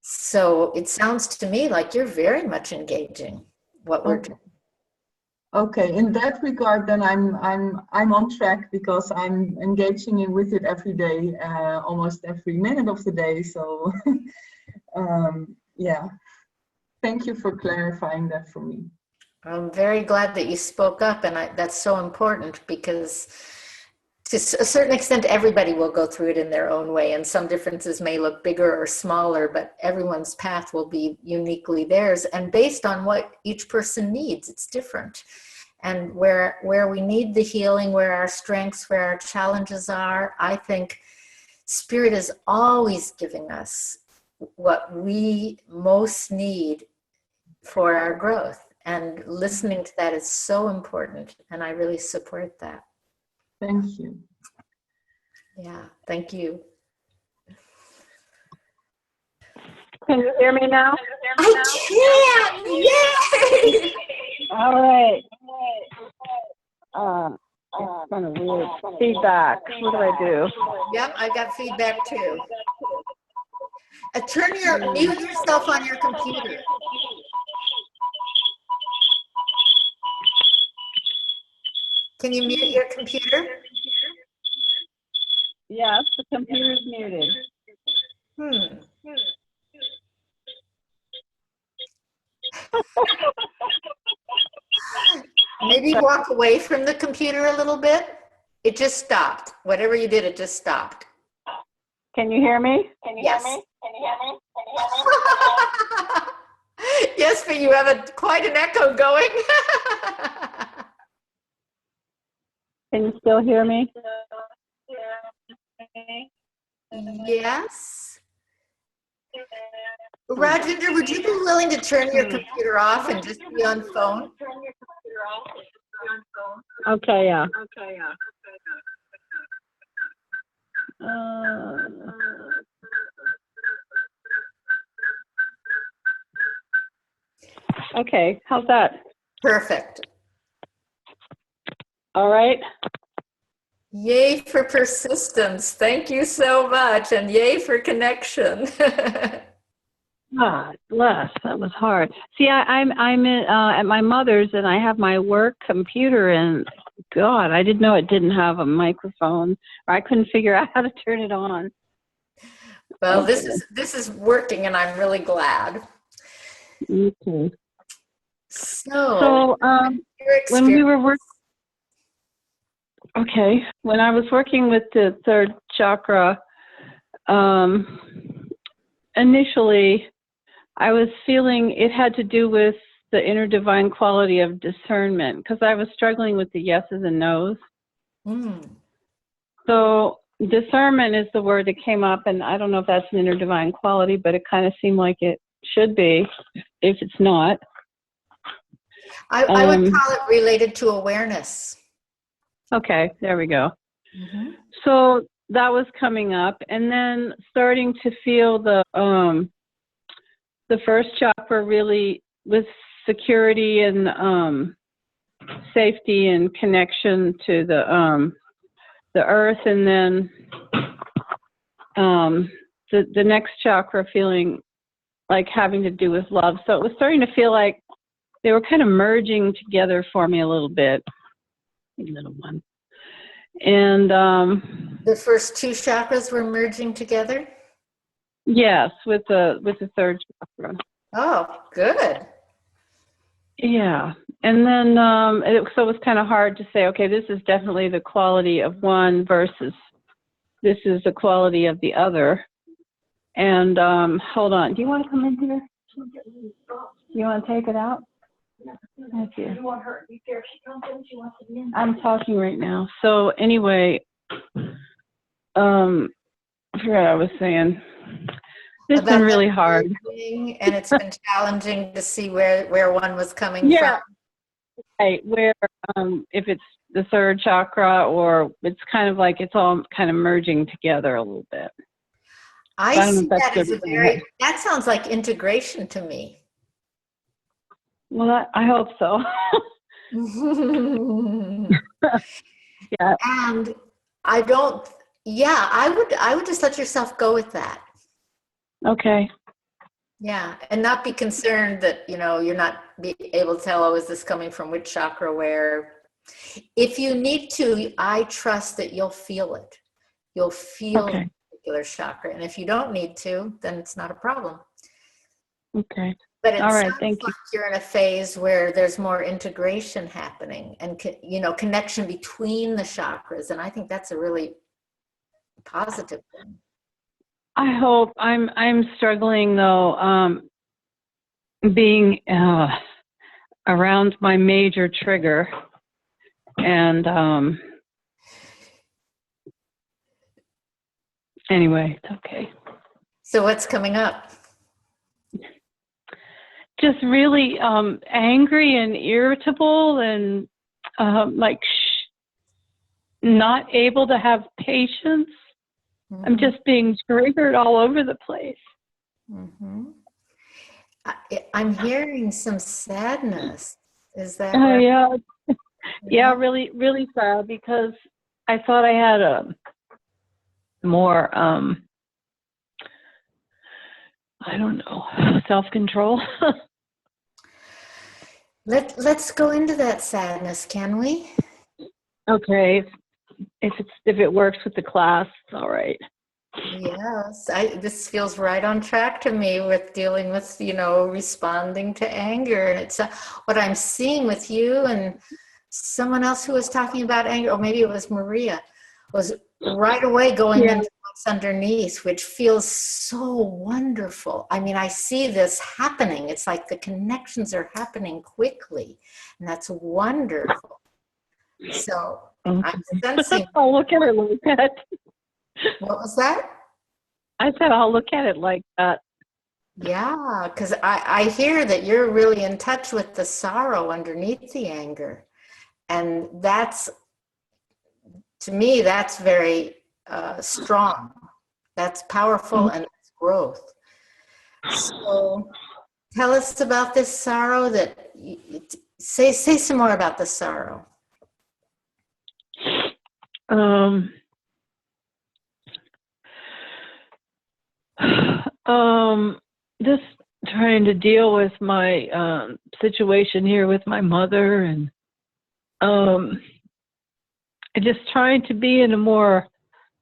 So it sounds to me like you're very much engaging what we're doing. Okay, in that regard, then I'm on track, because I'm engaging with it every day, almost every minute of the day. So, yeah, thank you for clarifying that for me. I'm very glad that you spoke up, and that's so important, because to a certain extent, everybody will go through it in their own way, and some differences may look bigger or smaller, but everyone's path will be uniquely theirs, and based on what each person needs, it's different. And where we need the healing, where our strengths, where our challenges are, I think Spirit is always giving us what we most need for our growth, and listening to that is so important, and I really support that. Thank you. Yeah, thank you. Can you hear me now? I can! Yay! All right. It's kind of weird. Feedback. What do I do? Yep, I got feedback too. Mute yourself on your computer. Can you mute your computer? Yes, the computer's muted. Maybe walk away from the computer a little bit. It just stopped. Whatever you did, it just stopped. Can you hear me? Yes. Yes, but you have quite an echo going. Can you still hear me? Yes. Rajendra, would you be willing to turn your computer off and just be on phone? Okay, yeah. Okay, how's that? Perfect. All right. Yay for persistence. Thank you so much. And yay for connection. God bless. That was hard. See, I'm at my mother's, and I have my work computer, and God, I didn't know it didn't have a microphone, or I couldn't figure out how to turn it on. Well, this is working, and I'm really glad. Okay. So when we were working, when I was working with the third chakra, initially I was feeling it had to do with the inner divine quality of discernment, because I was struggling with the yeses and nos. So discernment is the word that came up, and I don't know if that's an inner divine quality, but it kind of seemed like it should be if it's not. I would call it related to awareness. Okay, there we go. So that was coming up, and then starting to feel the first chakra really with security and safety and connection to the earth, and then the next chakra feeling like having to do with love. So it was starting to feel like they were kind of merging together for me a little bit. Little one. And the first two chakras were merging together? Yes, with the third chakra. Oh, good. Yeah, and then so it was kind of hard to say, okay, this is definitely the quality of one versus this is the quality of the other. And hold on, do you want to come in here? You want to take it out? Thank you. You want her to be there if she comes in? She wants to be in. I'm talking right now. So anyway, I forgot what I was saying. It's About been really that hard. merging, and it's been challenging to see where one was coming Yeah, from. right. Where if it's the third chakra, or it's kind of like it's all kind of merging together a little bit. I I don't know see if that's that as a good. that sounds like integration to me. Well, I hope so. Yeah. And I don't, yeah, I would just let yourself go with that. Okay. Yeah, and not be concerned that, you're not be able to tell, oh, is this coming from which chakra where? If you need to, I trust that you'll feel it. You'll feel Okay. a particular chakra. And if you don't need to, then it's not a problem. Okay. But it All right. sounds Thank you. like you're in a phase where there's more integration happening and, connection between the chakras. And I think that's a really positive thing. I hope. I'm struggling though, being around my major trigger, and anyway, it's okay. So what's coming up? Just really angry and irritable, and not able to have patience. Mm-hmm. I'm just being triggered all over the place. Mm-hmm. I'm hearing some sadness. Is that right? Yeah. Yeah, really, really sad, because I thought I had a more, I don't know, self-control. Let's go into that sadness, can we? Okay, if it works with the class, it's all right. Yes, this feels right on track to me with dealing with, responding to anger. And it's what I'm seeing with you and someone else who was talking about anger, or maybe it was Maria, was right away going into what's underneath, which feels so wonderful. I mean, I see this happening. It's like the connections are happening quickly, and that's wonderful. So I'm sensing. I'll look at it like that. What was that? I said I'll look at it like that. Yeah, because I hear that you're really in touch with the sorrow underneath the anger. And that's, to me, that's very strong. That's powerful, and that's growth. So tell us about this sorrow say some more about the sorrow. Just trying to deal with my situation here with my mother, and just trying to be in a more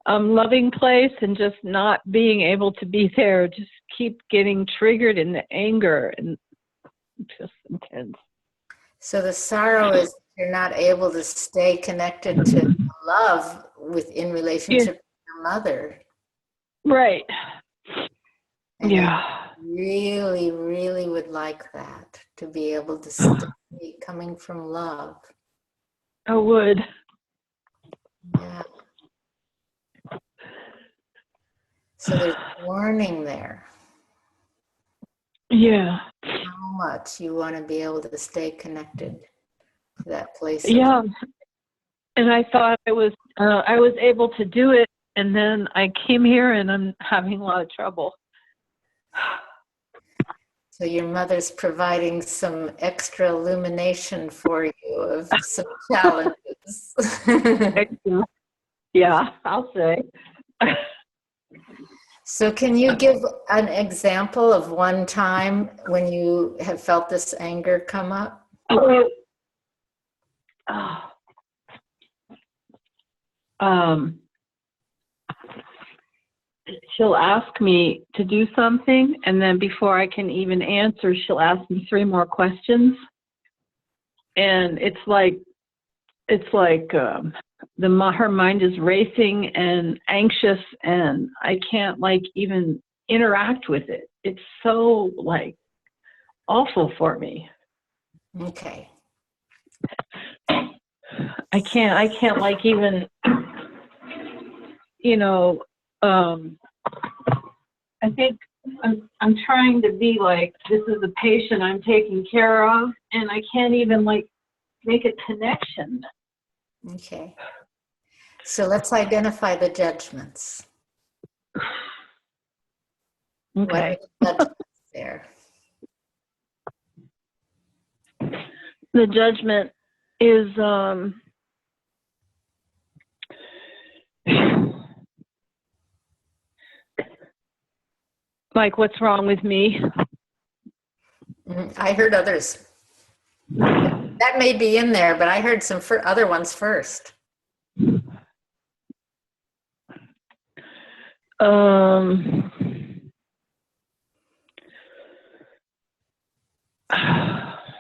loving place, and just not being able to be there. Just keep getting triggered in the anger, and it's just intense. So the sorrow is you're not able to stay connected to love in relationship with your mother. Right. And yeah. you really, really would like that, to be able to stay coming from love. I would. Yeah. So there's warning there. Yeah. How much you want to be able to stay connected to that place. Yeah. And I thought I was able to do it, and then I came here and I'm having a lot of trouble. So your mother's providing some extra illumination for you of some challenges. Yeah, I'll say. So can you give an example of one time when you have felt this anger come up? she'll ask me to do something, and then before I can even answer, she'll ask me 3 more questions. And it's like her mind is racing and anxious, and I can't like even interact with it. It's so like awful for me. Okay. I can't like even, you know, I think I'm trying to be like, this is a patient I'm taking care of, and I can't even like make a connection. Okay. So let's identify the judgments. What Okay. are the judgments there? The judgment is like, what's wrong with me? I heard others. That may be in there, but I heard some other ones first.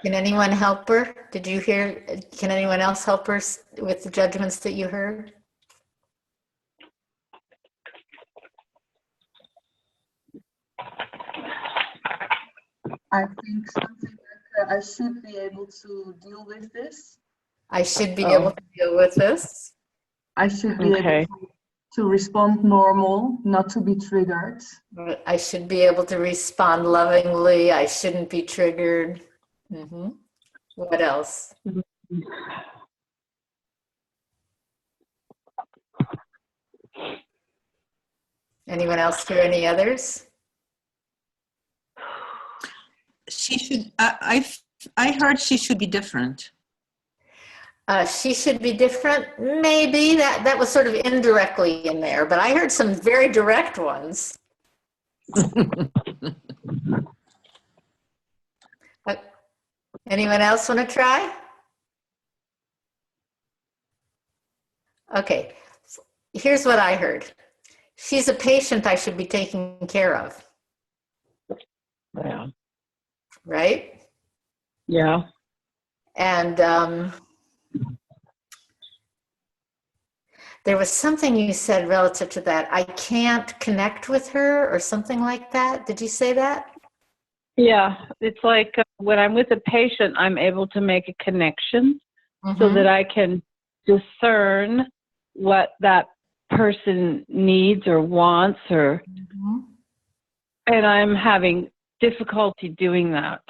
Can anyone help her? Did you hear? Can anyone else help her with the judgments that you heard? I think something like I should be able to deal with this. I should be able to deal with this. I should be able to respond normal, not to be triggered. I should be able to respond lovingly. I shouldn't be triggered. Mm-hmm. What else? Anyone else hear any others? She should. I heard she should be different. She should be different. Maybe that was sort of indirectly in there, but I heard some very direct ones. Anyone else want to try? Okay. Here's what I heard. She's a patient I should be taking care of. Yeah. Right? Yeah. And there was something you said relative to that. I can't connect with her or something like that. Did you say that? Yeah. It's like when I'm with a patient, I'm able to make a connection so that I can discern what that person needs or wants, or and I'm having difficulty doing that.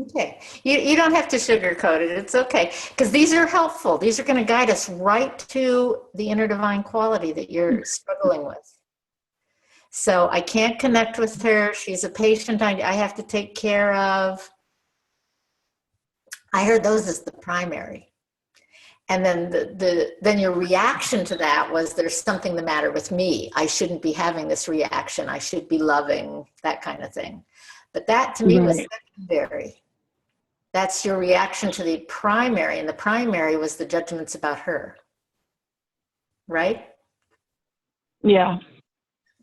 Okay. You don't have to sugarcoat it. It's okay. Because these are helpful. These are going to guide us right to the inner divine quality that you're struggling with. So I can't connect with her. She's a patient I have to take care of. I heard those as the primary. And then then your reaction to that was, there's something the matter with me. I shouldn't be having this reaction. I should be loving, that kind of thing. But that to me was secondary. That's your reaction to the primary, and the primary was the judgments about her. Right? Yeah.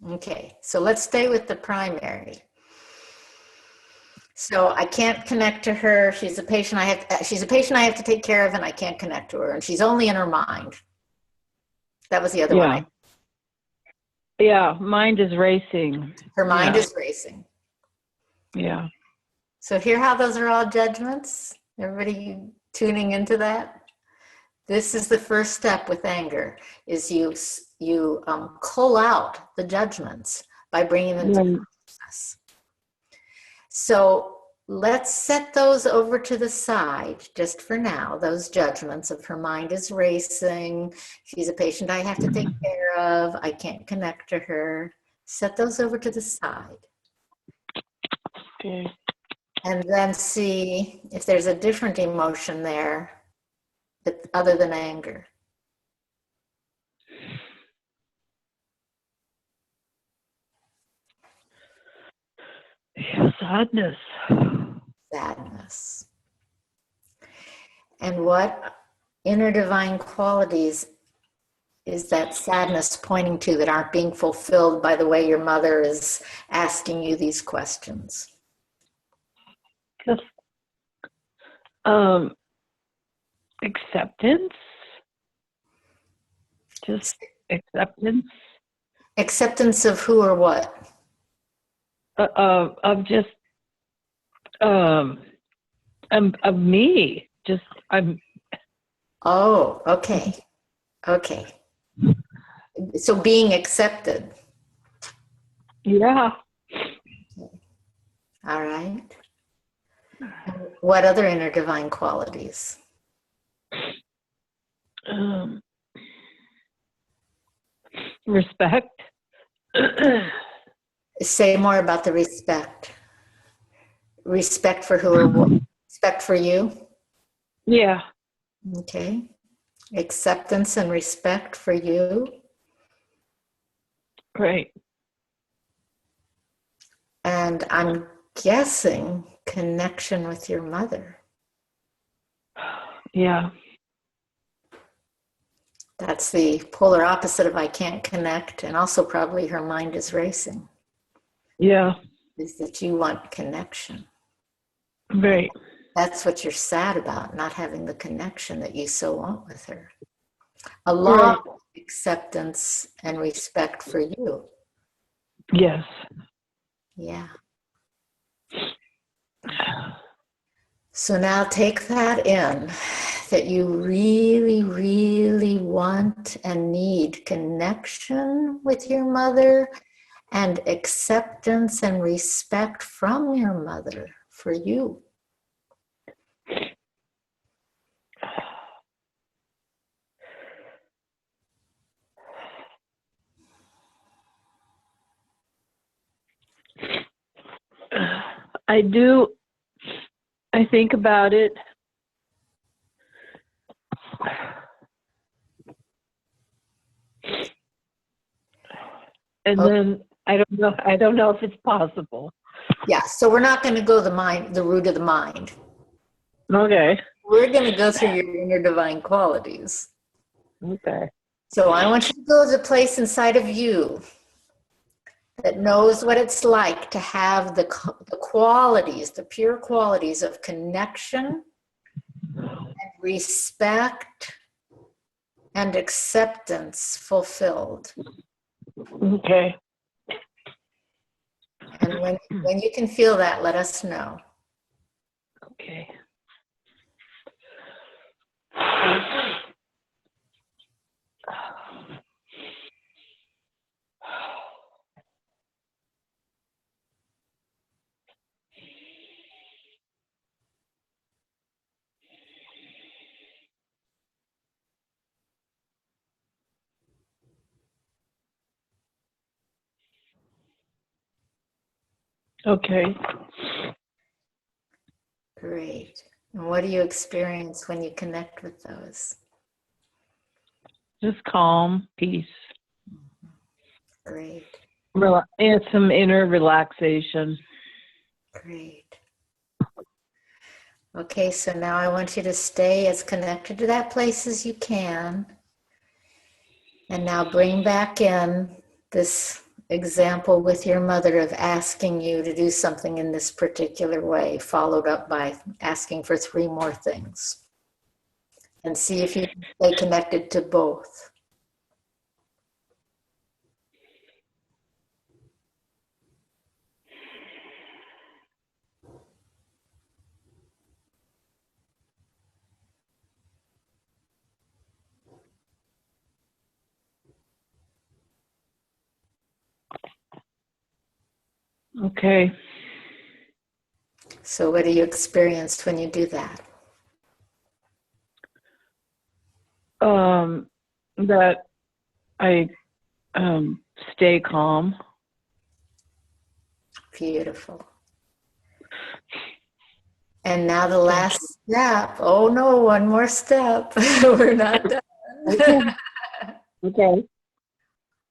Okay, so let's stay with the primary. So I can't connect to her. She's a patient I have to take care of, and I can't connect to her, and she's only in her mind. That was the other one. Yeah, mind is racing. Her mind is racing. Yeah. So hear how those are all judgments? Everybody tuning into that? This is the first step with anger, is you cull out the judgments by bringing them to consciousness. So let's set those over to the side just for now, those judgments of her mind is racing, she's a patient I have to take care of, I can't connect to her. Set those over to the side. Okay. And then see if there's a different emotion there other than anger. Sadness. Sadness. And what inner divine qualities is that sadness pointing to that aren't being fulfilled by the way your mother is asking you these questions? Just acceptance. Just acceptance. Acceptance of who or what? Of just of me. Just I'm. Oh, okay. Okay. So being accepted. Yeah. All right. What other inner divine qualities? Respect. Say more about the respect. Respect for who or what? Respect for you? Yeah. Okay. Acceptance and respect for you. Great. And I'm guessing connection with your mother. Yeah. That's the polar opposite of I can't connect, and also probably her mind is racing. Yeah. Is that you want connection. Right. That's what you're sad about, not having the connection that you so want with her. Along with acceptance and respect for you. Yes. Yeah. So now take that in, that you really, really want and need connection with your mother and acceptance and respect from your mother for you. I do. I think about it. And then I don't know if it's possible. Yeah, so we're not going to go the root of the mind. Okay. We're going to go through your inner divine qualities. Okay. So I want you to go to the place inside of you that knows what it's like to have the qualities, the pure qualities of connection and respect and acceptance fulfilled. Okay. And when you can feel that, let us know. Okay. Okay. Great. And what do you experience when you connect with those? Just calm, peace. Great. And some inner relaxation. Great. Okay, so now I want you to stay as connected to that place as you can. And now bring back in this example with your mother of asking you to do something in this particular way, followed up by asking for 3 more things. And see if you can stay connected to both. Okay. So what do you experience when you do that? That I stay calm. Beautiful. And now the last step. Oh no, one more step. We're not done. Okay.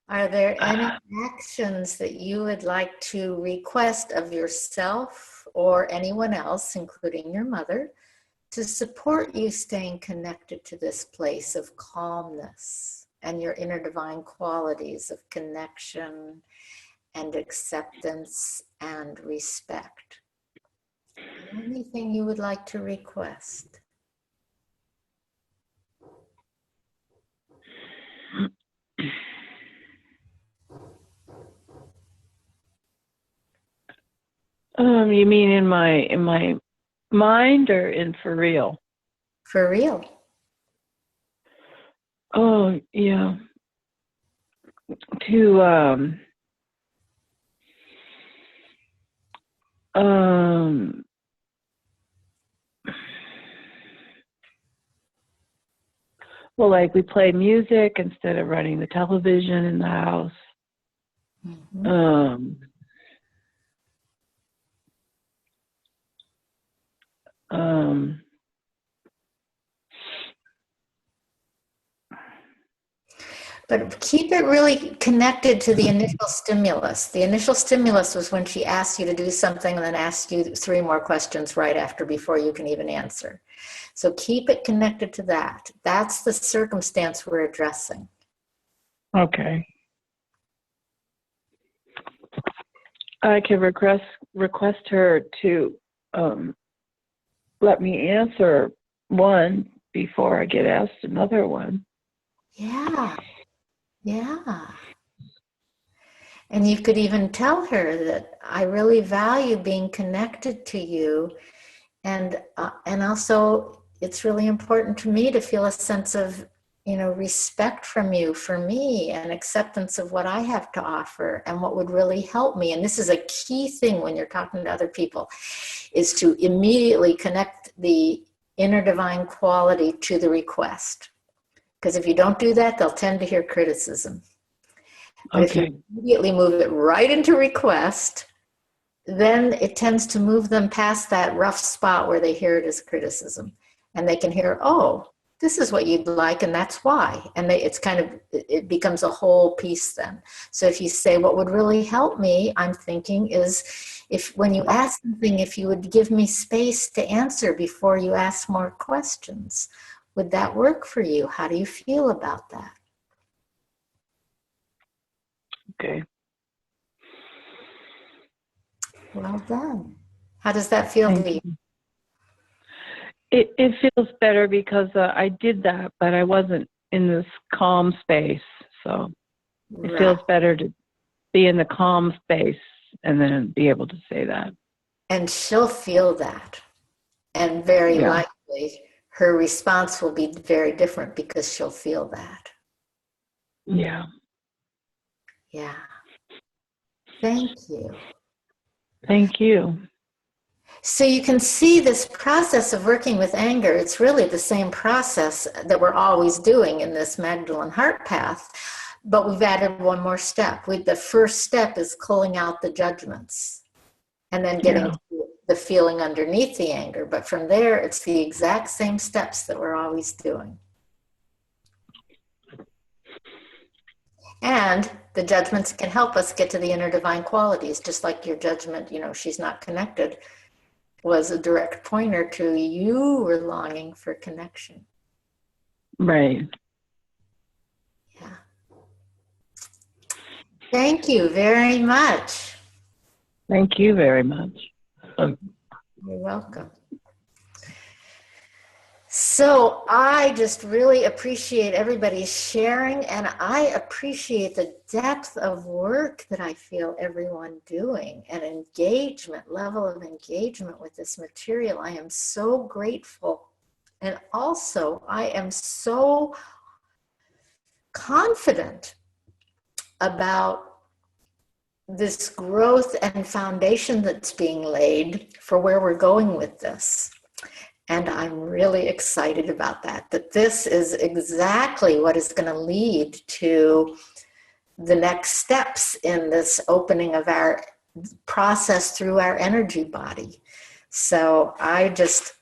Are there any actions that you would like to request of yourself or anyone else, including your mother, to support you staying connected to this place of calmness and your inner divine qualities of connection and acceptance and respect. Anything you would like to request? You mean in my mind or in for real? For real. Oh, yeah. To well, like we play music instead of running the television in the house. Mm-hmm. But keep it really connected to the initial stimulus. The initial stimulus was when she asked you to do something and then asked you 3 more questions right after before you can even answer. So keep it connected to that. That's the circumstance we're addressing. Okay. I can request her to let me answer one before I get asked another one. Yeah. Yeah. And you could even tell her that I really value being connected to you. And also it's really important to me to feel a sense of, respect from you for me and acceptance of what I have to offer and what would really help me. And this is a key thing when you're talking to other people, is to immediately connect the inner divine quality to the request. Because if you don't do that, they'll tend to hear criticism. But if you immediately move it right into request, then it tends to move them past that rough spot where they hear it as criticism. And they can hear, oh, this is what you'd like, and that's why. And it becomes a whole piece then. So if you say, what would really help me, I'm thinking is, when you ask something, if you would give me space to answer before you ask more questions. Would that work for you? How do you feel about that? Okay. Well done. How does that feel to you? It feels better because I did that, but I wasn't in this calm space. So it feels better to be in the calm space and then be able to say that. And she'll feel that. And very likely her response will be very different because she'll feel that. Yeah. Yeah. Thank you. Thank you. So you can see this process of working with anger, it's really the same process that we're always doing in this Magdalene Heart Path, but we've added one more step. The first step is culling out the judgments and then getting to the feeling underneath the anger. But from there, it's the exact same steps that we're always doing. And the judgments can help us get to the inner divine qualities, just like your judgment, she's not connected, was a direct pointer to you were longing for connection. Right. Yeah. Thank you very much. Thank you very much. You're welcome. So I just really appreciate everybody's sharing, and I appreciate the depth of work that I feel everyone doing and level of engagement with this material. I am so grateful. And also I am so confident about this growth and foundation that's being laid for where we're going with this. And I'm really excited about that this is exactly what is going to lead to the next steps in this opening of our process through our energy body. So I just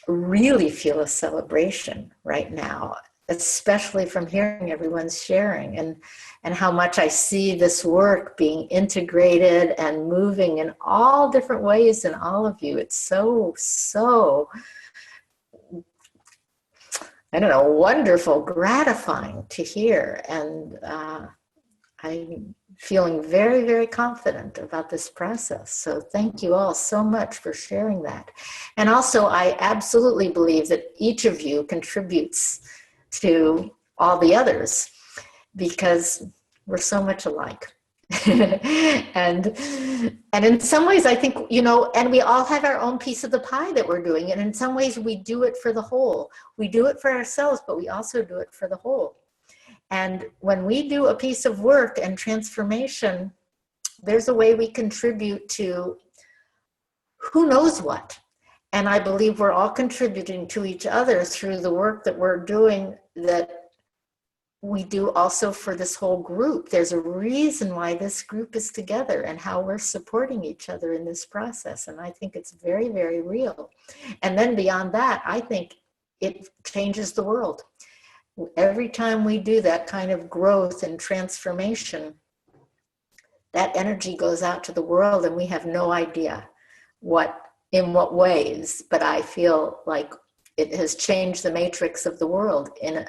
really feel a celebration right now, especially from hearing everyone's sharing and how much I see this work being integrated and moving in all different ways in all of you. It's so I don't know, wonderful, gratifying to hear. And I'm feeling very, very confident about this process. So thank you all so much for sharing that. And also, I absolutely believe that each of you contributes to all the others because we're so much alike. and in some ways, I think, you know, and we all have our own piece of the pie that we're doing. And in some ways, we do it for the whole. We do it for ourselves, but we also do it for the whole. And when we do a piece of work and transformation, there's a way we contribute to who knows what. And I believe we're all contributing to each other through the work that we're doing, that we do also for this whole group. There's a reason why this group is together and how we're supporting each other in this process. And I think it's very, very real. And then beyond that, I think it changes the world. Every time we do that kind of growth and transformation, that energy goes out to the world, and we have no idea in what ways, but I feel like it has changed the matrix of the world in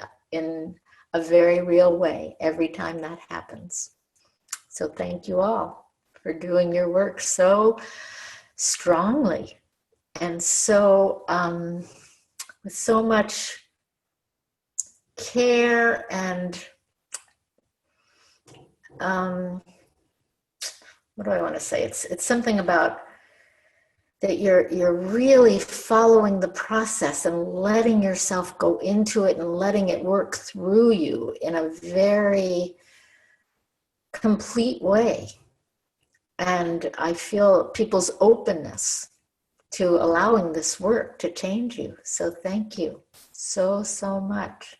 a very real way every time that happens. So thank you all for doing your work so strongly and so with so much care and what do I want to say? It's something about that you're really following the process and letting yourself go into it and letting it work through you in a very complete way. And I feel people's openness to allowing this work to change you. So thank you so, so much.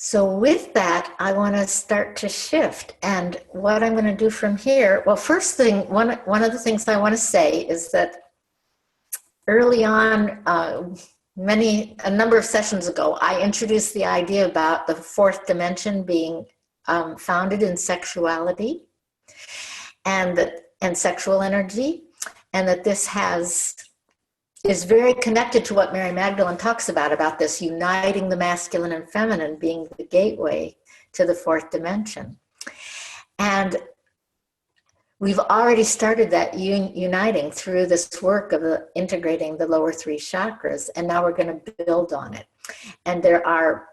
So with that, I want to start to shift. And what I'm going to do from here, well, first thing, one of the things I want to say is that early on, a number of sessions ago, I introduced the idea about the fourth dimension being founded in sexuality and sexual energy, and that this is very connected to what Mary Magdalene talks about this uniting the masculine and feminine being the gateway to the fourth dimension. And we've already started that uniting through this work of integrating the lower three chakras, and now we're going to build on it. And there are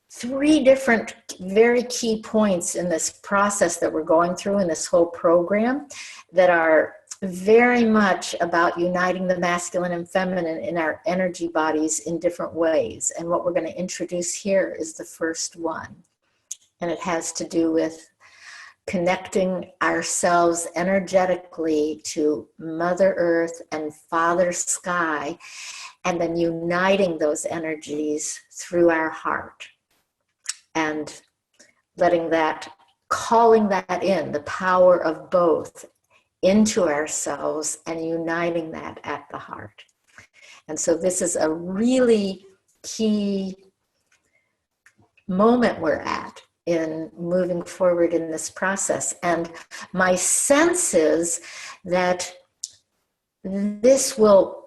3 different very key points in this process that we're going through in this whole program that are very much about uniting the masculine and feminine in our energy bodies in different ways. And what we're going to introduce here is the first one. And it has to do with connecting ourselves energetically to Mother Earth and Father Sky, and then uniting those energies through our heart. And calling that in, the power of both, into ourselves and uniting that at the heart. And so this is a really key moment we're at in moving forward in this process. And my sense is that this will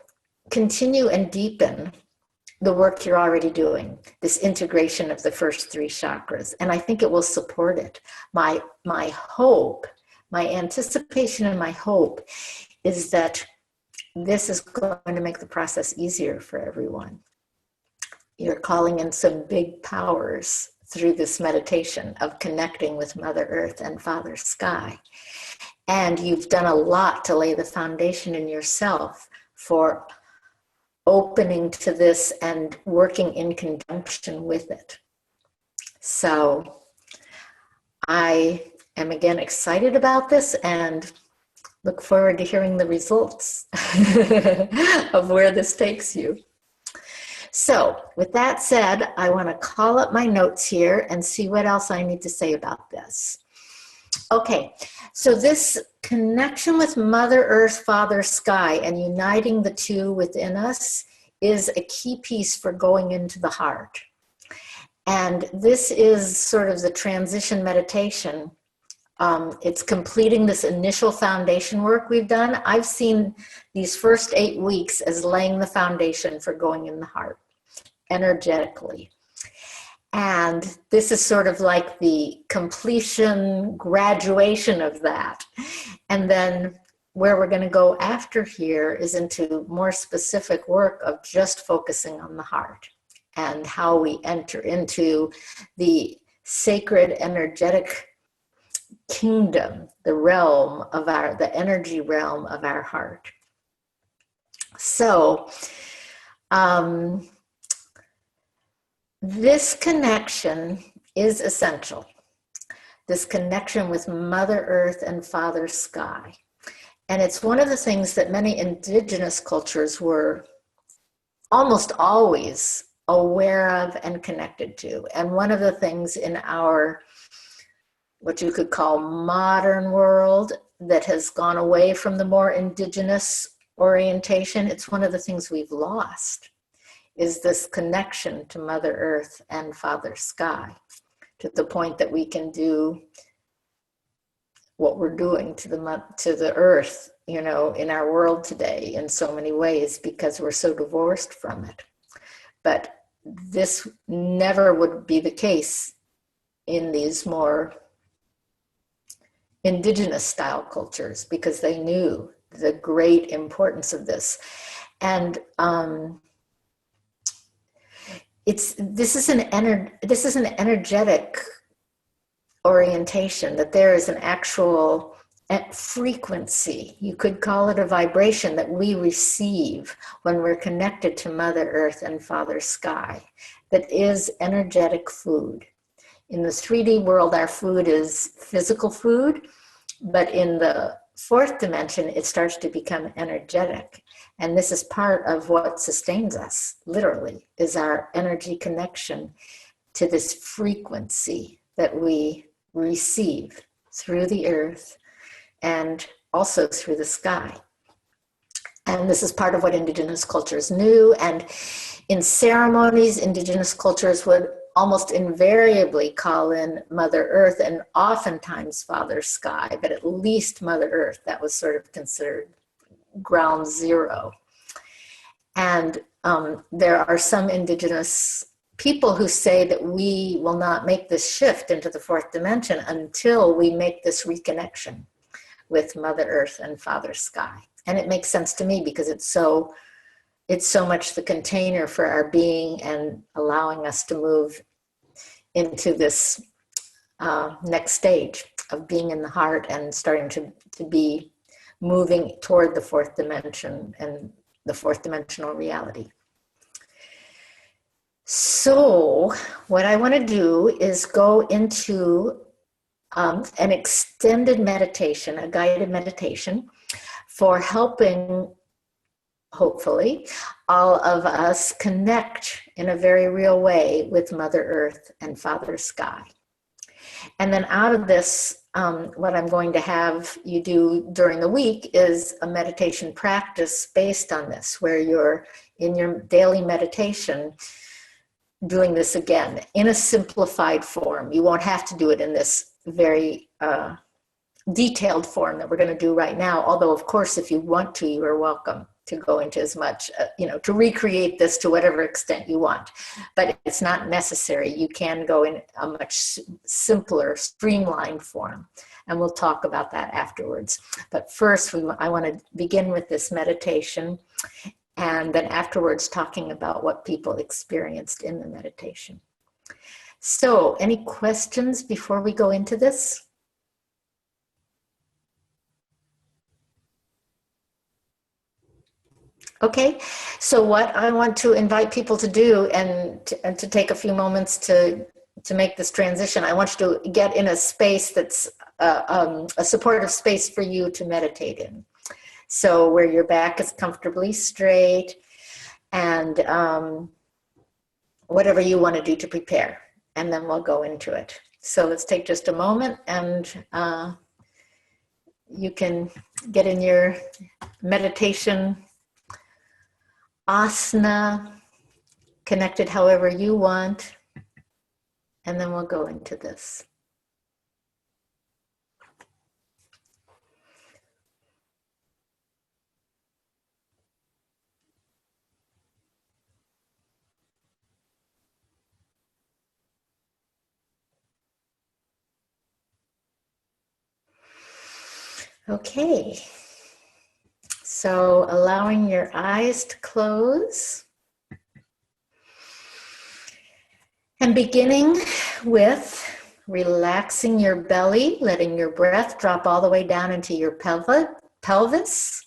continue and deepen the work you're already doing, this integration of the first 3 chakras. And I think it will support it. My hope, my anticipation and my hope is that this is going to make the process easier for everyone. You're calling in some big powers through this meditation of connecting with Mother Earth and Father Sky. And you've done a lot to lay the foundation in yourself for opening to this and working in conjunction with it. So I am again excited about this and look forward to hearing the results of where this takes you. So with that said, I want to call up my notes here and see what else I need to say about this. Okay, so this connection with Mother Earth, Father Sky, and uniting the 2 within us is a key piece for going into the heart. And this is sort of the transition meditation It's completing this initial foundation work we've done. I've seen these first 8 weeks as laying the foundation for going in the heart energetically. And this is sort of like the completion, graduation of that. And then where we're going to go after here is into more specific work of just focusing on the heart and how we enter into the sacred energetic kingdom, the realm of the energy realm of our heart. So, this connection is essential. This connection with Mother Earth and Father Sky. And it's one of the things that many indigenous cultures were almost always aware of and connected to. And one of the things in our, what you could call modern world, that has gone away from the more indigenous orientation, it's one of the things we've lost, is this connection to Mother Earth and Father Sky, to the point that we can do what we're doing to the earth, you know, in our world today in so many ways, because we're so divorced from it. But this never would be the case in these more indigenous style cultures, because they knew the great importance of this. And this is an energetic orientation, that there is an actual frequency, you could call it a vibration, that we receive when we're connected to Mother Earth and Father Sky, that is energetic food. In the 3D world, our food is physical food, but in the fourth dimension, it starts to become energetic. And this is part of what sustains us, literally, is our energy connection to this frequency that we receive through the earth and also through the sky. And this is part of what indigenous cultures knew. And in ceremonies, indigenous cultures would almost invariably call in Mother Earth and oftentimes Father Sky, but at least Mother Earth. That was sort of considered ground zero. And there are some indigenous people who say that we will not make this shift into the fourth dimension until we make this reconnection with Mother Earth and Father Sky. And it makes sense to me, because it's so much the container for our being and allowing us to move into this next stage of being in the heart and starting to be moving toward the fourth dimension and the fourth dimensional reality. So what I want to do is go into an extended meditation, a guided meditation, for helping, hopefully, all of us connect in a very real way with Mother Earth and Father Sky. And then out of this, what I'm going to have you do during the week is a meditation practice based on this, where you're in your daily meditation doing this again in a simplified form. You won't have to do it in this very detailed form that we're going to do right now. Although, of course, if you want to, you are welcome to go into as much, to recreate this to whatever extent you want. But it's not necessary. You can go in a much simpler, streamlined form. And we'll talk about that afterwards. But first, I want to begin with this meditation, and then afterwards talking about what people experienced in the meditation. So, any questions before we go into this? Okay, so what I want to invite people to do, and to take a few moments to make this transition, I want you to get in a space that's a supportive space for you to meditate in. So where your back is comfortably straight, and whatever you want to do to prepare, and then we'll go into it. So let's take just a moment, and you can get in your meditation asana, connected however you want, and then we'll go into this. Okay. So allowing your eyes to close. And beginning with relaxing your belly, letting your breath drop all the way down into your pelvis.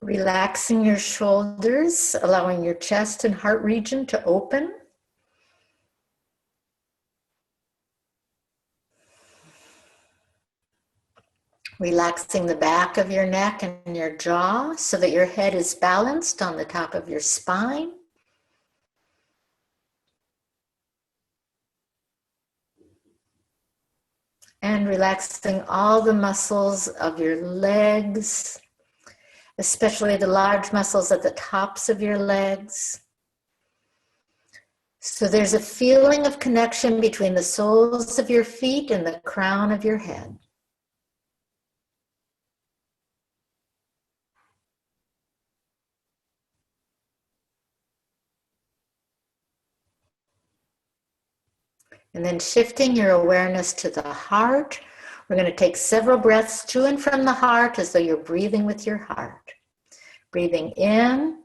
Relaxing your shoulders, allowing your chest and heart region to open. Relaxing the back of your neck and your jaw so that your head is balanced on the top of your spine. And relaxing all the muscles of your legs, especially the large muscles at the tops of your legs. So there's a feeling of connection between the soles of your feet and the crown of your head. And then shifting your awareness to the heart. We're going to take several breaths to and from the heart as though you're breathing with your heart. Breathing in.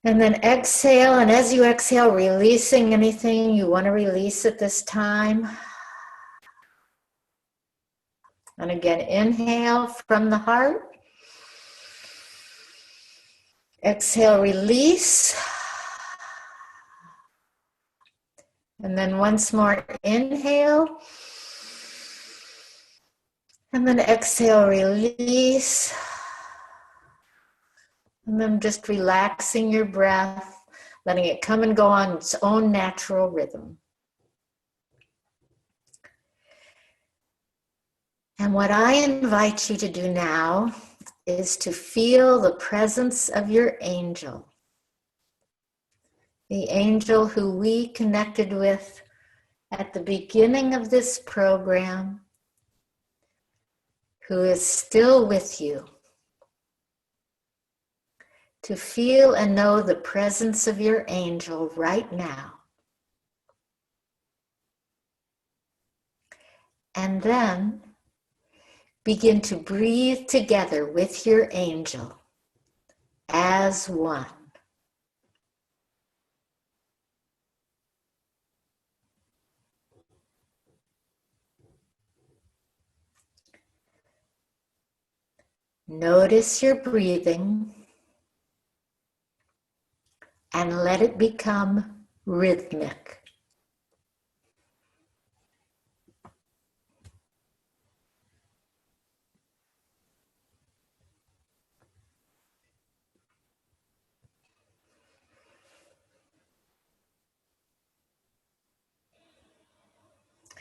And then exhale. And as you exhale, releasing anything you want to release at this time. And again, inhale from the heart. Exhale, release. And then once more, inhale. And then exhale, release. And then just relaxing your breath, letting it come and go on its own natural rhythm. And what I invite you to do now is to feel the presence of your angel. The angel who we connected with at the beginning of this program, who is still with you. To feel and know the presence of your angel right now. And then begin to breathe together with your angel as one. Notice your breathing and let it become rhythmic.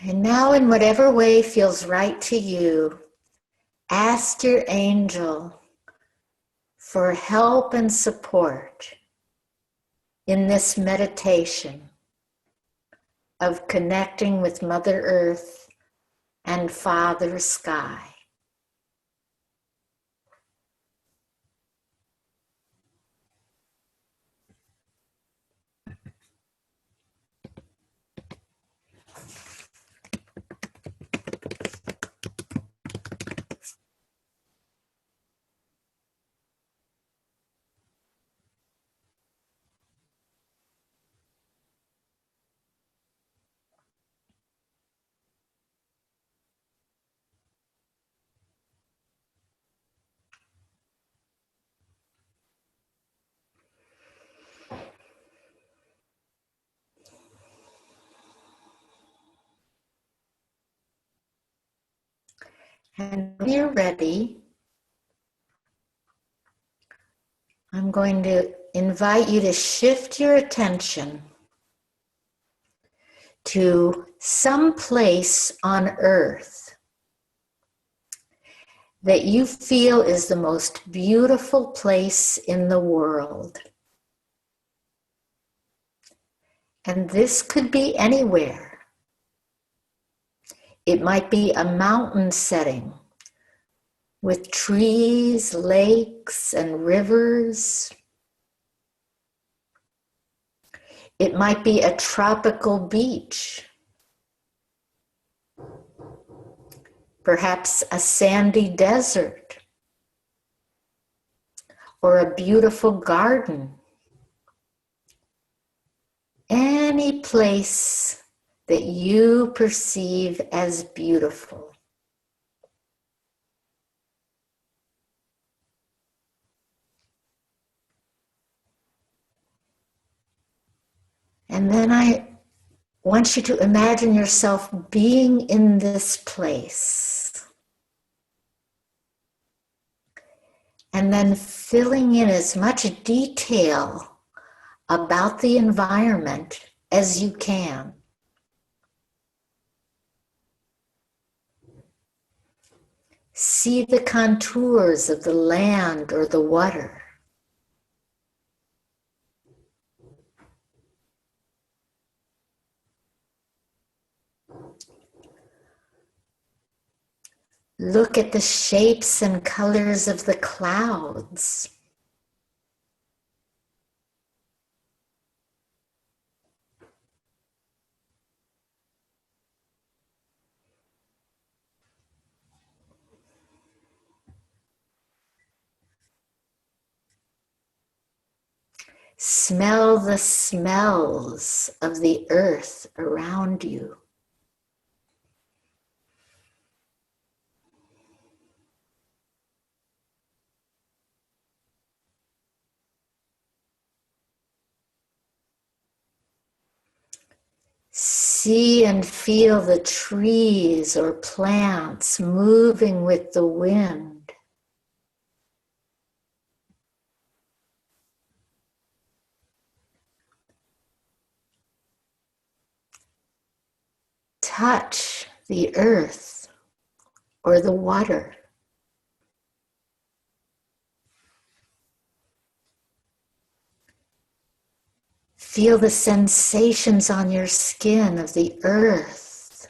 And now, in whatever way feels right to you, ask your angel for help and support in this meditation of connecting with Mother Earth and Father Sky. And when you're ready, I'm going to invite you to shift your attention to some place on earth that you feel is the most beautiful place in the world. And this could be anywhere. It might be a mountain setting with trees, lakes, and rivers. It might be a tropical beach, perhaps a sandy desert, or a beautiful garden. Any place that you perceive as beautiful. And then I want you to imagine yourself being in this place. And then filling in as much detail about the environment as you can. See the contours of the land or the water. Look at the shapes and colors of the clouds. Smell the smells of the earth around you. See and feel the trees or plants moving with the wind. Touch the earth or the water. Feel the sensations on your skin of the earth,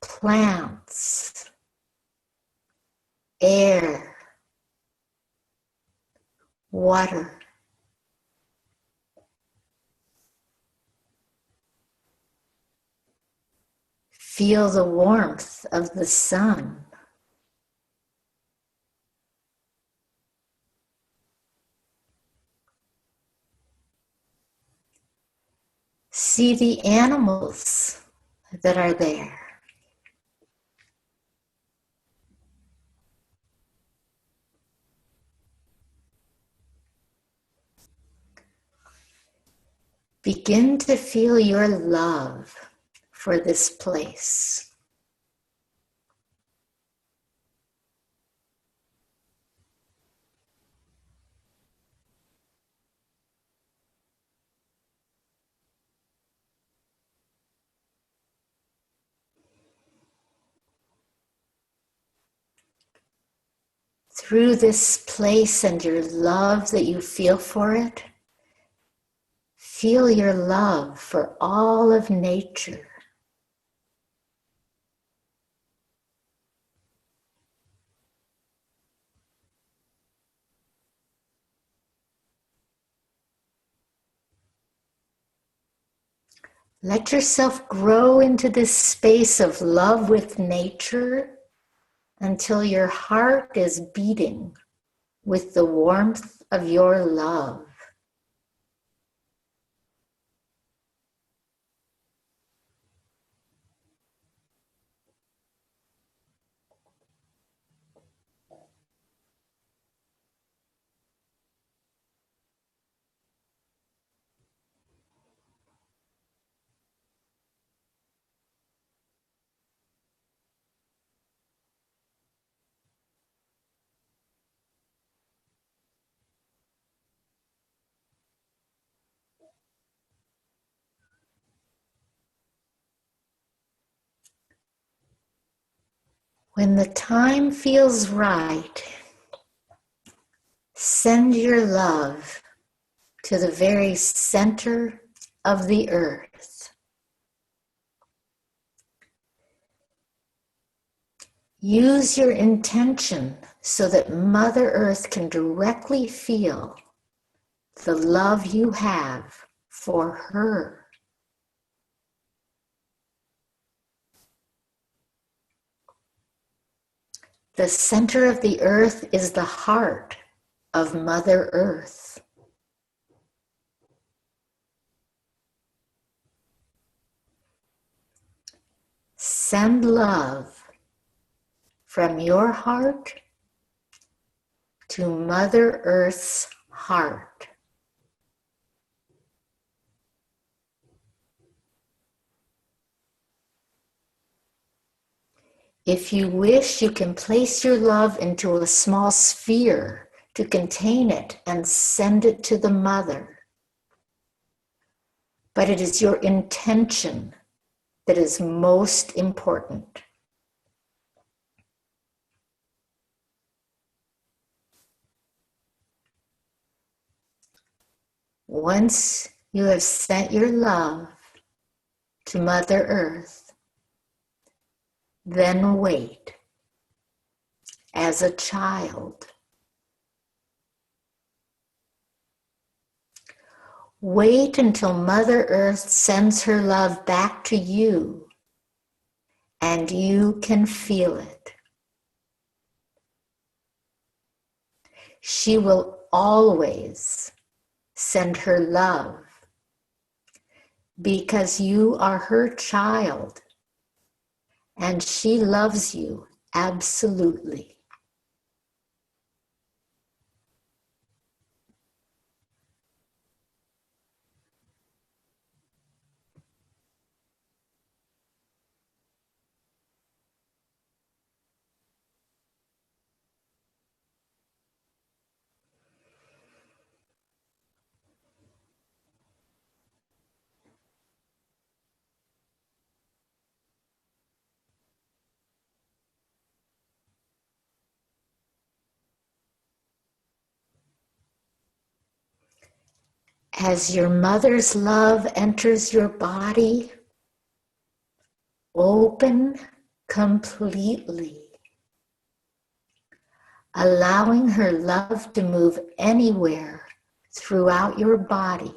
plants, air, water. Feel the warmth of the sun. See the animals that are there. Begin to feel your love for this place. Through this place and your love that you feel for it, feel your love for all of nature. Let yourself grow into this space of love with nature until your heart is beating with the warmth of your love. When the time feels right, send your love to the very center of the earth. Use your intention so that Mother Earth can directly feel the love you have for her. The center of the earth is the heart of Mother Earth. Send love from your heart to Mother Earth's heart. If you wish, you can place your love into a small sphere to contain it and send it to the mother. But it is your intention that is most important. Once you have sent your love to Mother Earth, then wait as a child. Wait until Mother Earth sends her love back to you and you can feel it. She will always send her love because you are her child and she loves you absolutely. As your mother's love enters your body, open completely, allowing her love to move anywhere throughout your body.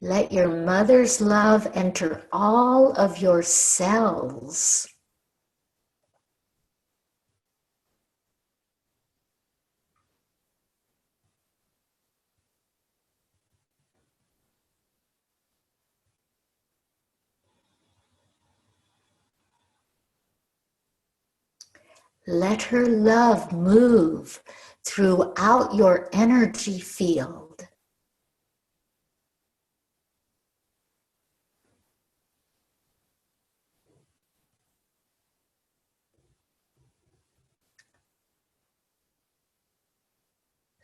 Let your mother's love enter all of your cells. Let her love move throughout your energy field.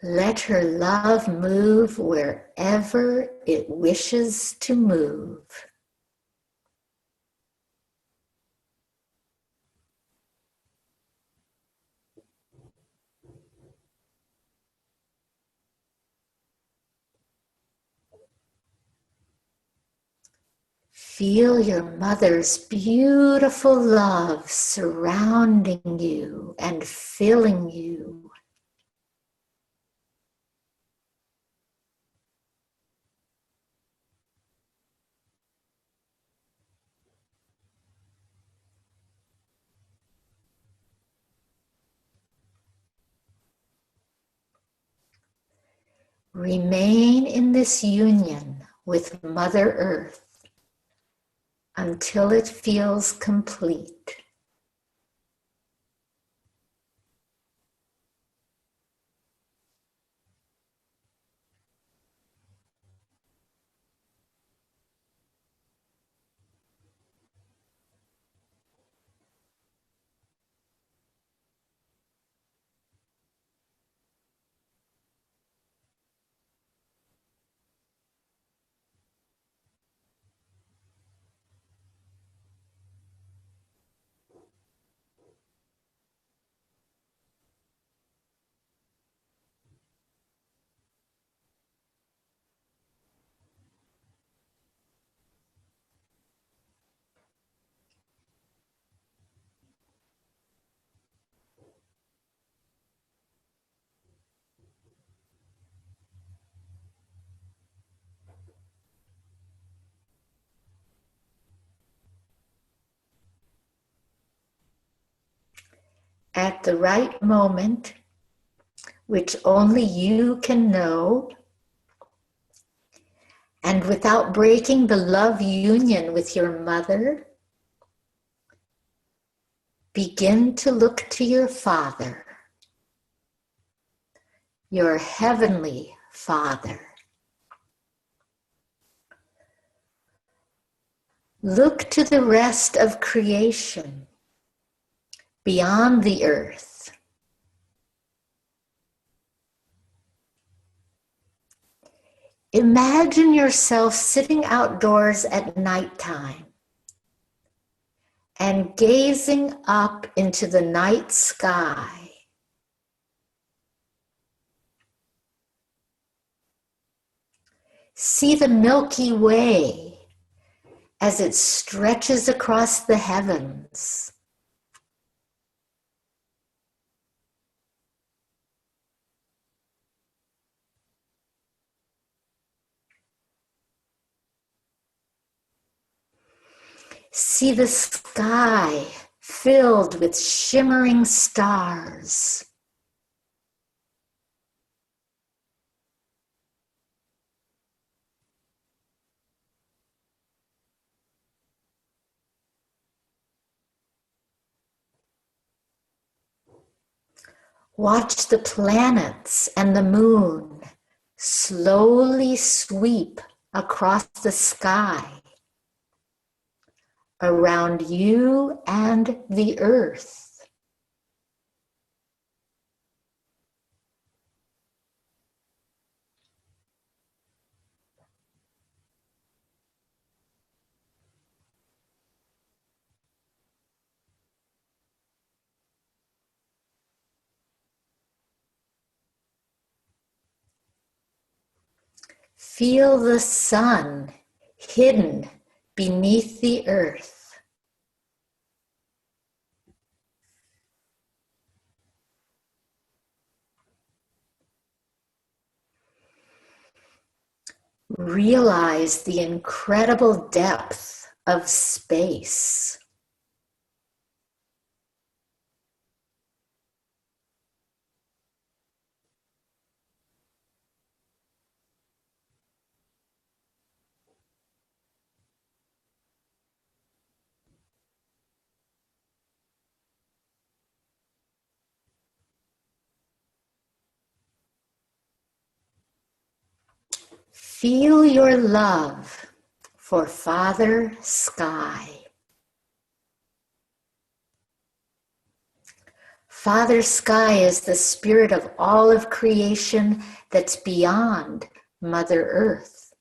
Let her love move wherever it wishes to move. Feel your mother's beautiful love surrounding you and filling you. Remain in this union with Mother Earth until it feels complete. at the right moment, which only you can know, and without breaking the love union with your mother, begin to look to your Father, your Heavenly Father. Look to the rest of creation beyond the earth. Imagine yourself sitting outdoors at nighttime and gazing up into the night sky. See the Milky Way as it stretches across the heavens. See the sky filled with shimmering stars. Watch the planets and the moon slowly sweep across the sky around you and the earth. Feel the sun hidden beneath the earth. Realize the incredible depth of space. Feel your love for Father Sky. Father Sky is the spirit of all of creation that's beyond Mother Earth.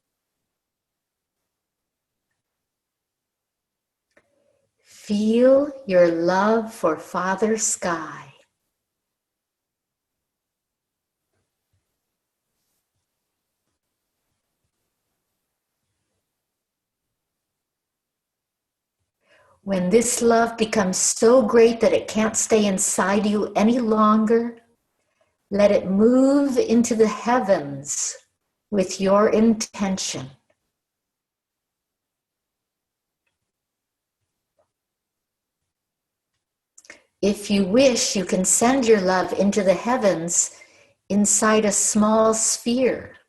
Feel your love for Father Sky. When this love becomes so great that it can't stay inside you any longer, let it move into the heavens with your intention. If you wish, you can send your love into the heavens inside a small sphere.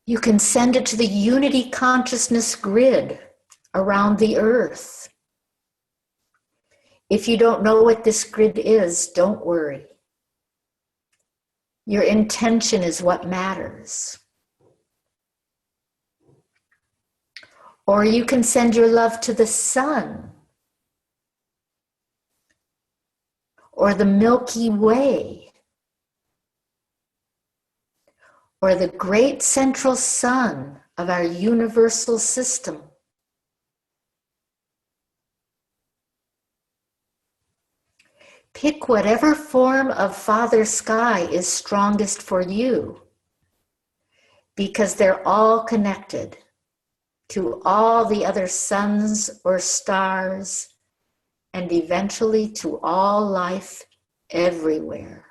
You can send it to the unity consciousness grid around the earth. If you don't know what this grid is, don't worry. Your intention is what matters. Or you can send your love to the sun or the Milky Way or the great central sun of our universal system. Pick whatever form of Father Sky is strongest for you, because they're all connected to all the other suns or stars, and eventually to all life everywhere.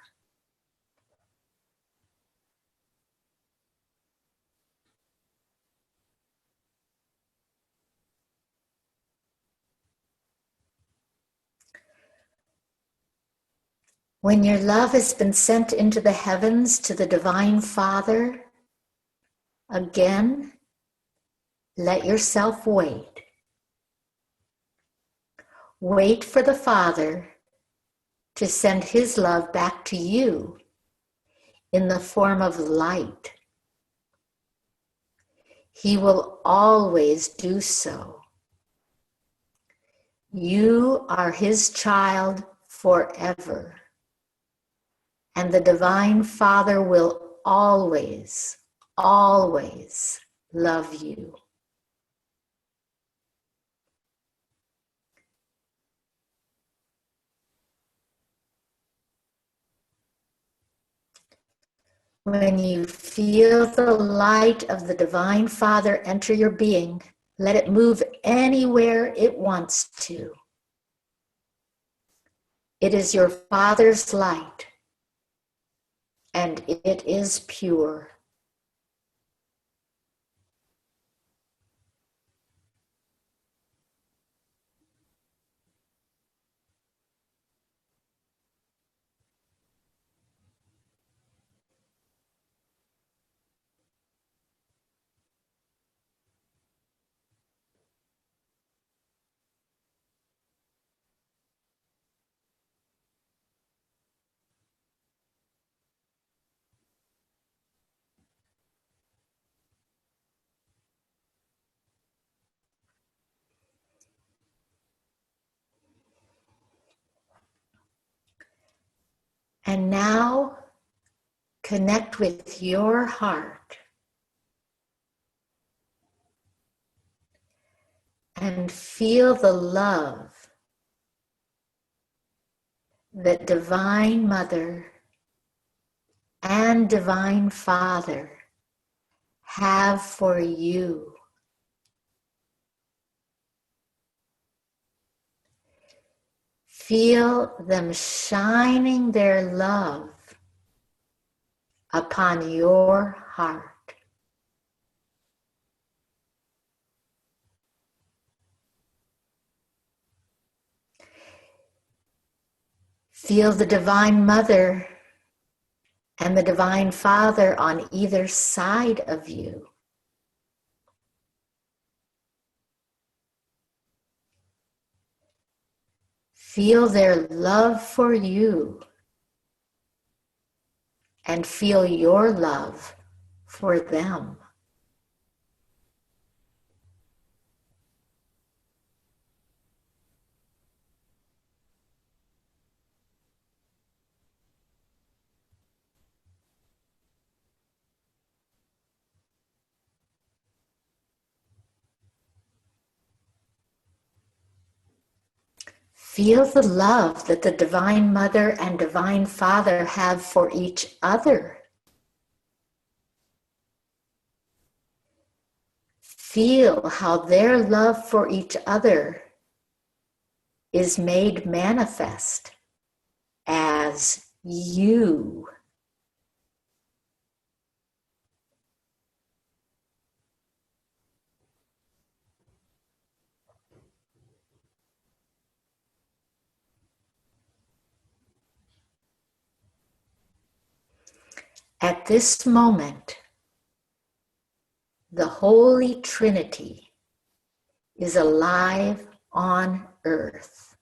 When your love has been sent into the heavens to the Divine Father, again, let yourself wait. Wait for the Father to send his love back to you in the form of light. He will always do so. You are his child forever, and the Divine Father will always, always love you. When you feel the light of the Divine Father enter your being, let it move anywhere it wants to. It is your Father's light, and it is pure. And now connect with your heart and feel the love that Divine Mother and Divine Father have for you. Feel them shining their love upon your heart. Feel the Divine Mother and the Divine Father on either side of you. Feel their love for you and feel your love for them. Feel the love that the Divine Mother and Divine Father have for each other. Feel how their love for each other is made manifest as you. At this moment, the Holy Trinity is alive on earth.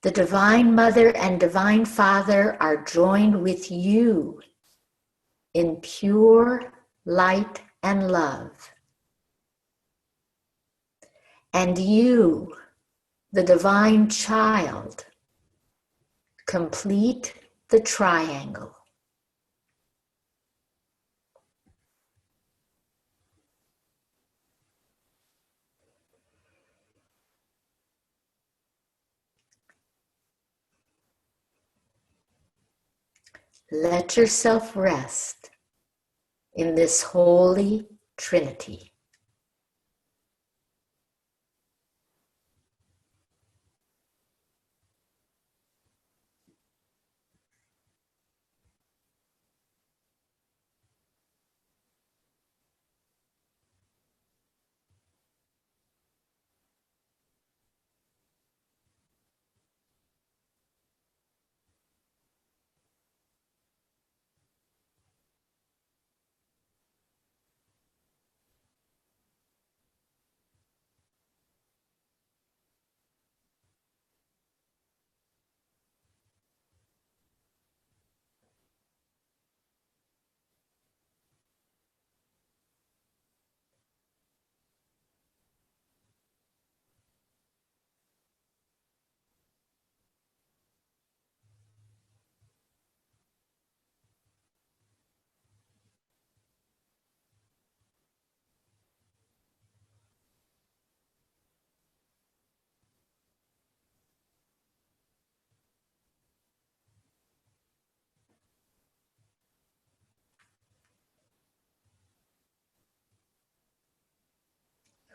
The Divine Mother and Divine Father are joined with you in pure light and love. And you, the Divine Child, complete the triangle. Let yourself rest in this Holy Trinity.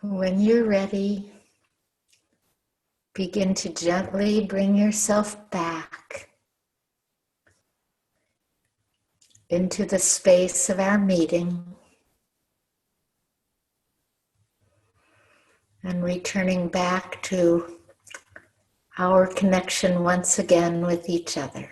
When you're ready, begin to gently bring yourself back into the space of our meeting and returning back to our connection once again with each other.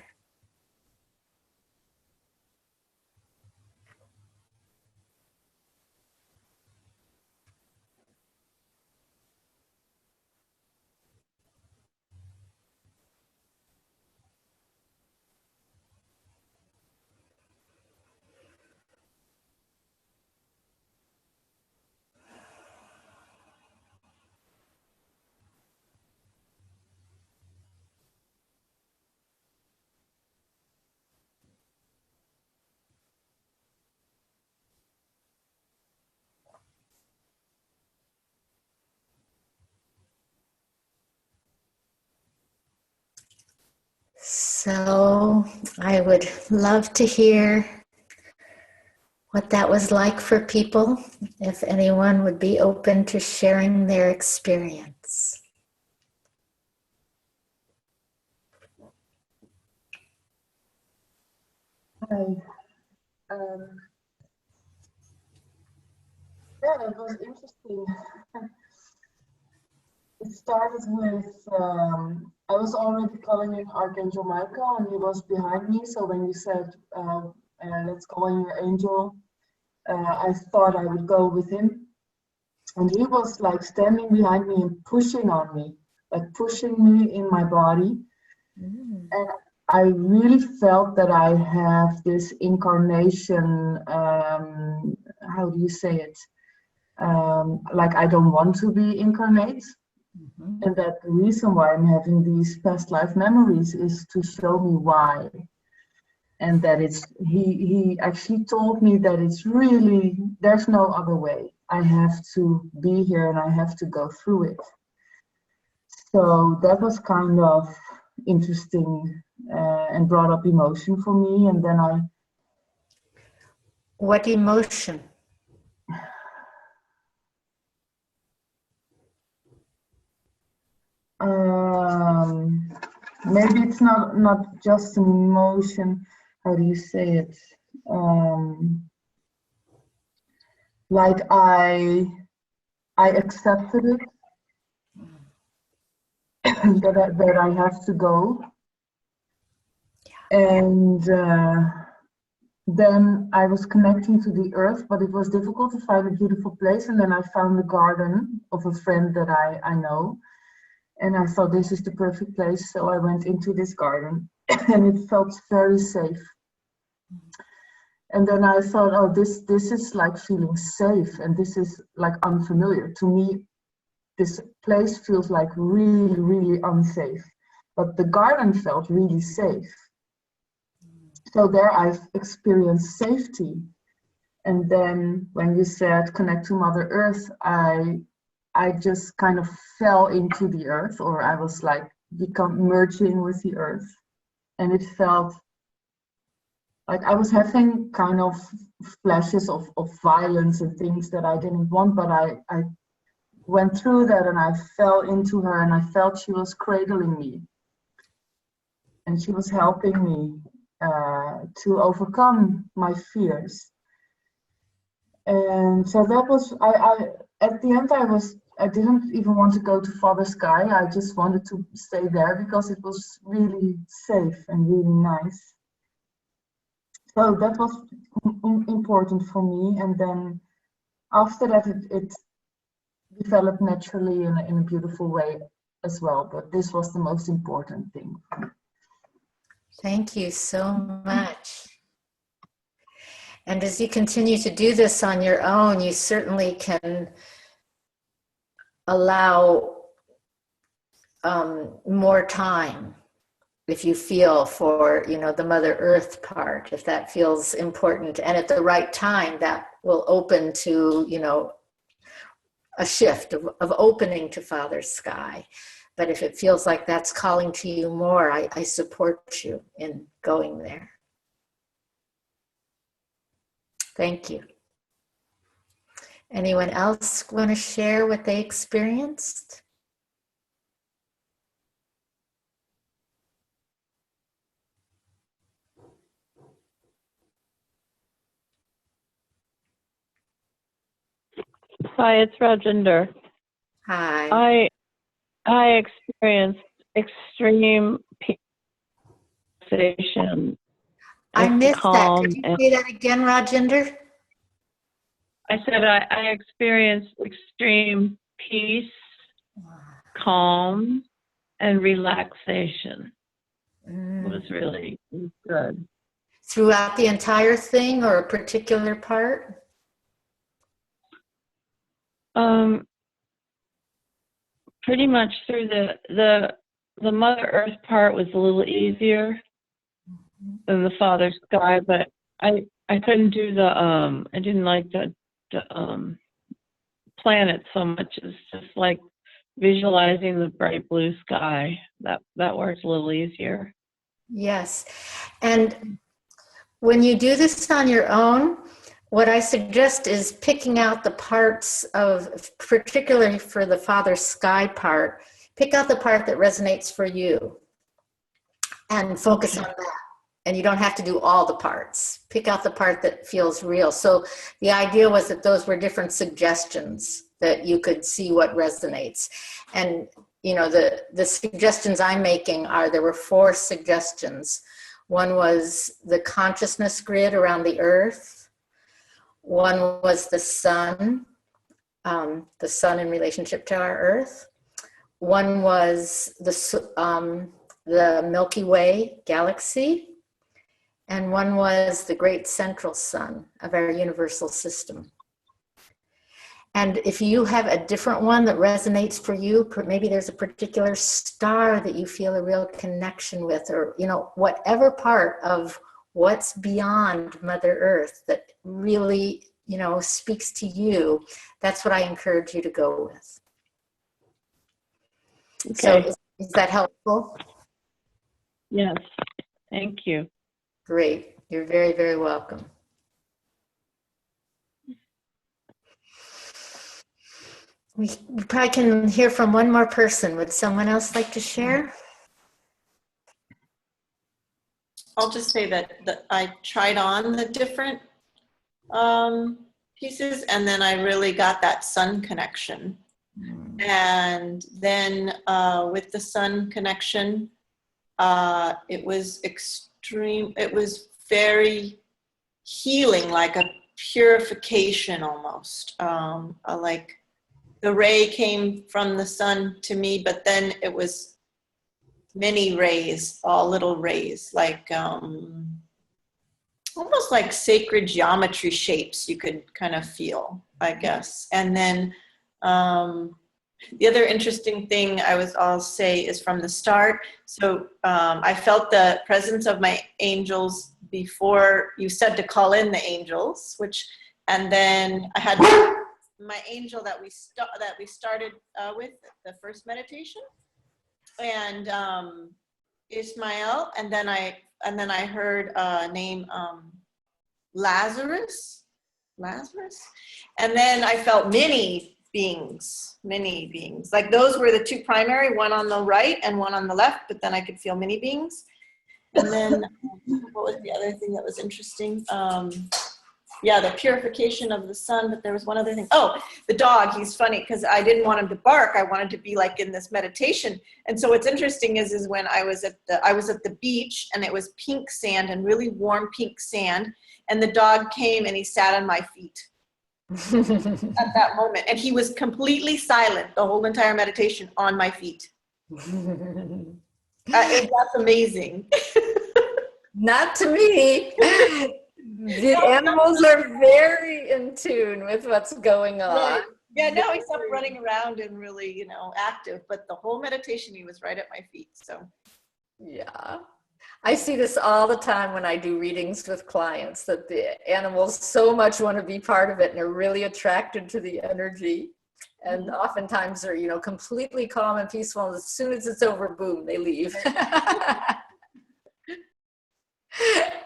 So I would love to hear what that was like for people, if anyone would be open to sharing their experience. Hi. Yeah, it was interesting. It started with, I was already calling in Archangel Michael, and he was behind me. So when you said, let's call in your angel, I thought I would go with him. And he was like standing behind me and pushing on me, like pushing me in my body. And I really felt that I have this incarnation, how do you say it? Like I don't want to be incarnate. And that the reason why I'm having these past life memories is to show me why. And that it's, he actually told me that it's really, there's no other way. I have to be here and I have to go through it. So that was kind of interesting and brought up emotion for me. And then What emotion? Maybe it's not just an emotion. How do you say it? Like I accepted it that I have to go, and then I was connecting to the earth, but it was difficult to find a beautiful place. And then I found the garden of a friend that I know. And I thought this is the perfect place. So I went into this garden and it felt very safe. And then I thought, oh, this is like feeling safe. And this is like unfamiliar. To me, this place feels like really, really unsafe. But the garden felt really safe. So there I've experienced safety. And then when you said connect to Mother Earth, I just kind of fell into the earth, or I was like merging with the earth. And it felt like I was having kind of flashes of violence and things that I didn't want, but I went through that and I fell into her and I felt she was cradling me. And she was helping me to overcome my fears. And so that was, at the end I didn't even want to go to Father Sky. I just wanted to stay there because it was really safe and really nice. So that was important for me. And then after that, it developed naturally in a beautiful way as well. But this was the most important thing. Thank you so much. And as you continue to do this on your own, you certainly can allow more time if you feel for, the Mother Earth part, if that feels important. And at the right time, that will open to, a shift of opening to Father Sky. But if it feels like that's calling to you more, I support you in going there. Thank you. Anyone else want to share what they experienced? Hi, it's Rajinder. Hi. I experienced extreme relaxation. I and missed that. calm. Could you And say that again, Rajinder? I said I experienced extreme peace, calm, and relaxation. It was really good. Throughout the entire thing or a particular part? Pretty much through the Mother Earth part was a little easier than the Father Sky, but I couldn't do the I didn't like the planet so much. It's just like visualizing the bright blue sky. That works a little easier. Yes. And when you do this on your own, what I suggest is picking out the parts of, particularly for the Father Sky part, pick out the part that resonates for you and focus on that. And you don't have to do all the parts. Pick out the part that feels real. So the idea was that those were different suggestions that you could see what resonates. And you know, the suggestions I'm making are, there were 4 suggestions. One was the consciousness grid around the earth. One was the sun in relationship to our earth. One was the Milky Way galaxy. And one was the great central sun of our universal system. And if you have a different one that resonates for you, maybe there's a particular star that you feel a real connection with, or, you know, whatever part of what's beyond Mother Earth that really, you know, speaks to you, that's what I encourage you to go with. Okay. So is that helpful? Yes. Thank you. Great. You're very, very welcome. We probably can hear from one more person. Would someone else like to share? I'll just say that I tried on the different pieces, and then I really got that sun connection. And then with the sun connection, it was extreme. It was very healing, like a purification almost. Like the ray came from the sun to me, but then it was many rays, all little rays, like almost like sacred geometry shapes you could kind of feel, I guess. And then the other interesting thing I'll say is from the start. So I felt the presence of my angels before you said to call in the angels, and then I had my angel that we started with the first meditation, and Ismael, and then I heard name Lazarus, and then I felt many beings. Like those were the 2 primary, one on the right and one on the left, but then I could feel many beings. And then what was the other thing that was interesting? Yeah, the purification of the sun, but there was one other thing. Oh, the dog, he's funny because I didn't want him to bark. I wanted to be like in this meditation. And so what's interesting is when I was at the beach, and it was pink sand and really warm pink sand, and the dog came and he sat on my feet at that moment. And he was completely silent the whole entire meditation on my feet. That's amazing. Not to me. The animals are very in tune with what's going on. Right. Yeah, now he's up running around and really, active. But the whole meditation, he was right at my feet. So, yeah. I see this all the time when I do readings with clients, that the animals so much want to be part of it and are really attracted to the energy. And oftentimes they're, completely calm and peaceful. And as soon as it's over, boom, they leave.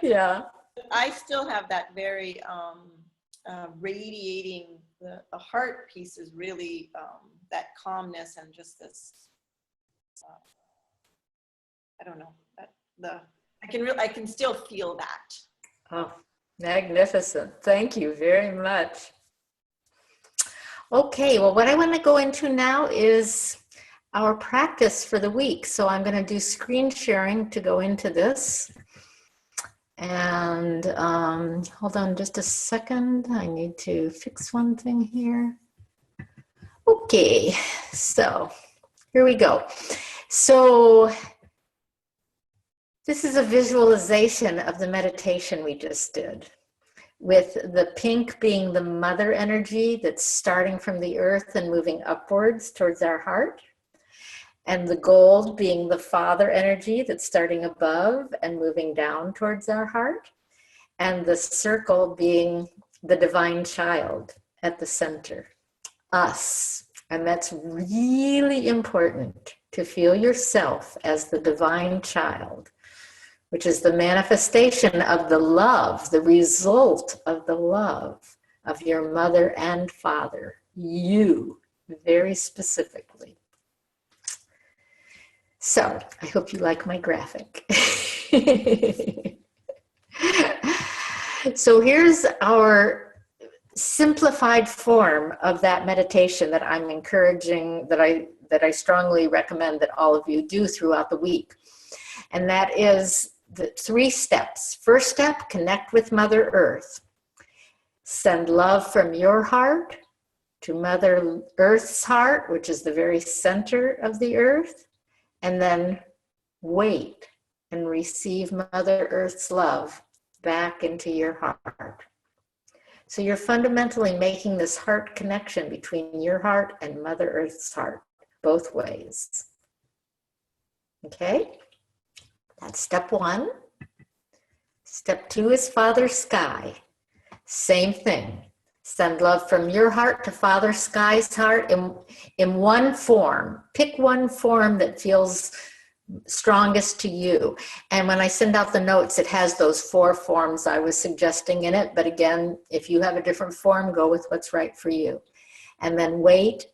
Yeah. I still have that very radiating the heart piece is really that calmness and just this. I don't know. I can still feel that. Oh, magnificent. Thank you very much. Okay, well, what I want to go into now is our practice for the week. So I'm going to do screen sharing to go into this. And hold on just a second. I need to fix one thing here. Okay, so here we go. So this is a visualization of the meditation we just did, with the pink being the mother energy that's starting from the earth and moving upwards towards our heart, and the gold being the father energy that's starting above and moving down towards our heart, and the circle being the divine child at the center, us. And that's really important, to feel yourself as the divine child, which is the manifestation of the love, the result of the love of your mother and father, you, very specifically. So I hope you like my graphic. So here's our simplified form of that meditation that I'm encouraging, that I strongly recommend that all of you do throughout the week. And that is the 3 steps. First step, connect with Mother Earth. Send love from your heart to Mother Earth's heart, which is the very center of the earth. And then wait and receive Mother Earth's love back into your heart. So you're fundamentally making this heart connection between your heart and Mother Earth's heart, both ways. Okay? That's step 1. Step 2 is Father Sky. Same thing. Send love from your heart to Father Sky's heart in one form. Pick one form that feels strongest to you. And when I send out the notes, it has those 4 forms I was suggesting in it. But again, if you have a different form, go with what's right for you. And then wait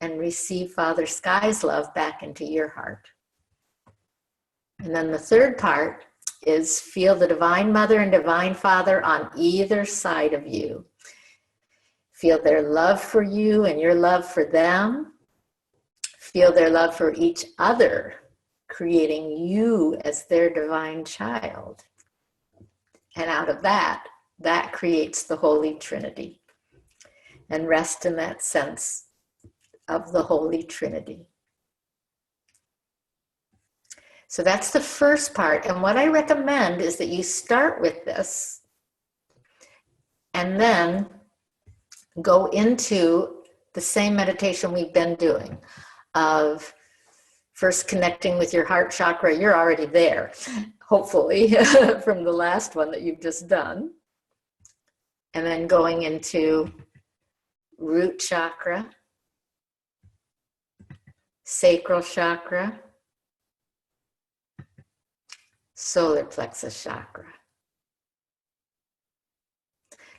and receive Father Sky's love back into your heart. And then the third part is feel the Divine Mother and Divine Father on either side of you. Feel their love for you and your love for them. Feel their love for each other, creating you as their divine child. And out of that creates the Holy Trinity. And rest in that sense of the Holy Trinity. So that's the first part. And what I recommend is that you start with this and then go into the same meditation we've been doing of first connecting with your heart chakra. You're already there, hopefully, from the last one that you've just done. And then going into root chakra, sacral chakra, solar plexus chakra.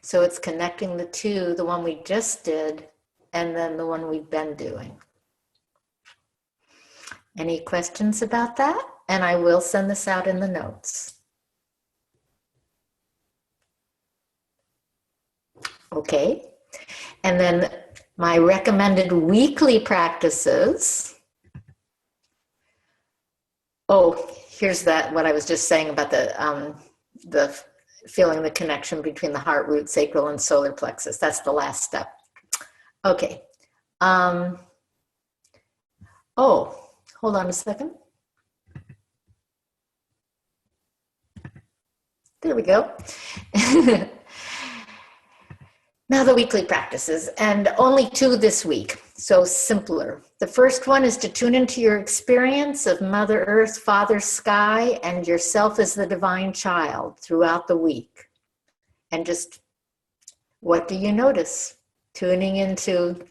So it's connecting the two, the one we just did, and then the one we've been doing. Any questions about that? And I will send this out in the notes. Okay. And then my recommended weekly practices. Oh, here's what I was just saying about the feeling the connection between the heart, root, sacral, and solar plexus. That's the last step. Okay. Oh, hold on a second. There we go. Now the weekly practices, and only 2 this week, so simpler. The first one is to tune into your experience of Mother Earth, Father Sky, and yourself as the divine child throughout the week. And just, what do you notice? Tuning into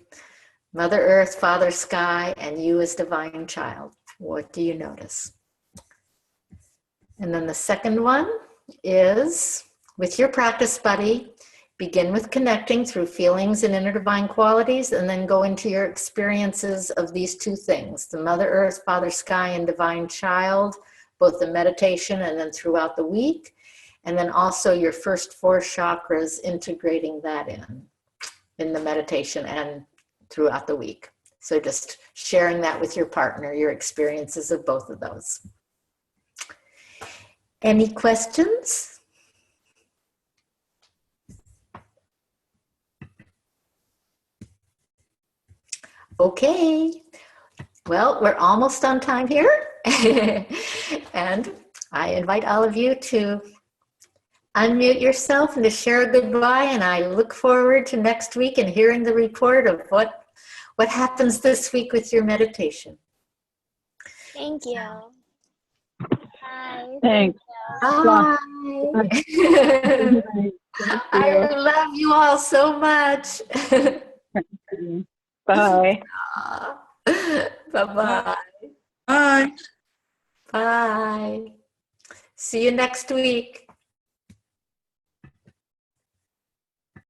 Mother Earth, Father Sky, and you as divine child. What do you notice? And then the second one is, with your practice buddy, Begin with connecting through feelings and inner divine qualities, and then go into your experiences of these two things, the Mother Earth, Father Sky, and Divine Child, both in meditation and then throughout the week. And then also your first 4 chakras, integrating that in the meditation and throughout the week. So just sharing that with your partner, your experiences of both of those. Any questions? Okay. Well, we're almost on time here. And I invite all of you to unmute yourself and to share a goodbye. And I look forward to next week and hearing the report of what happens this week with your meditation. Thank you. Bye. Thanks. Bye. Thank I you. love you all so much. Bye. Bye-bye. Bye. Bye. See you next week.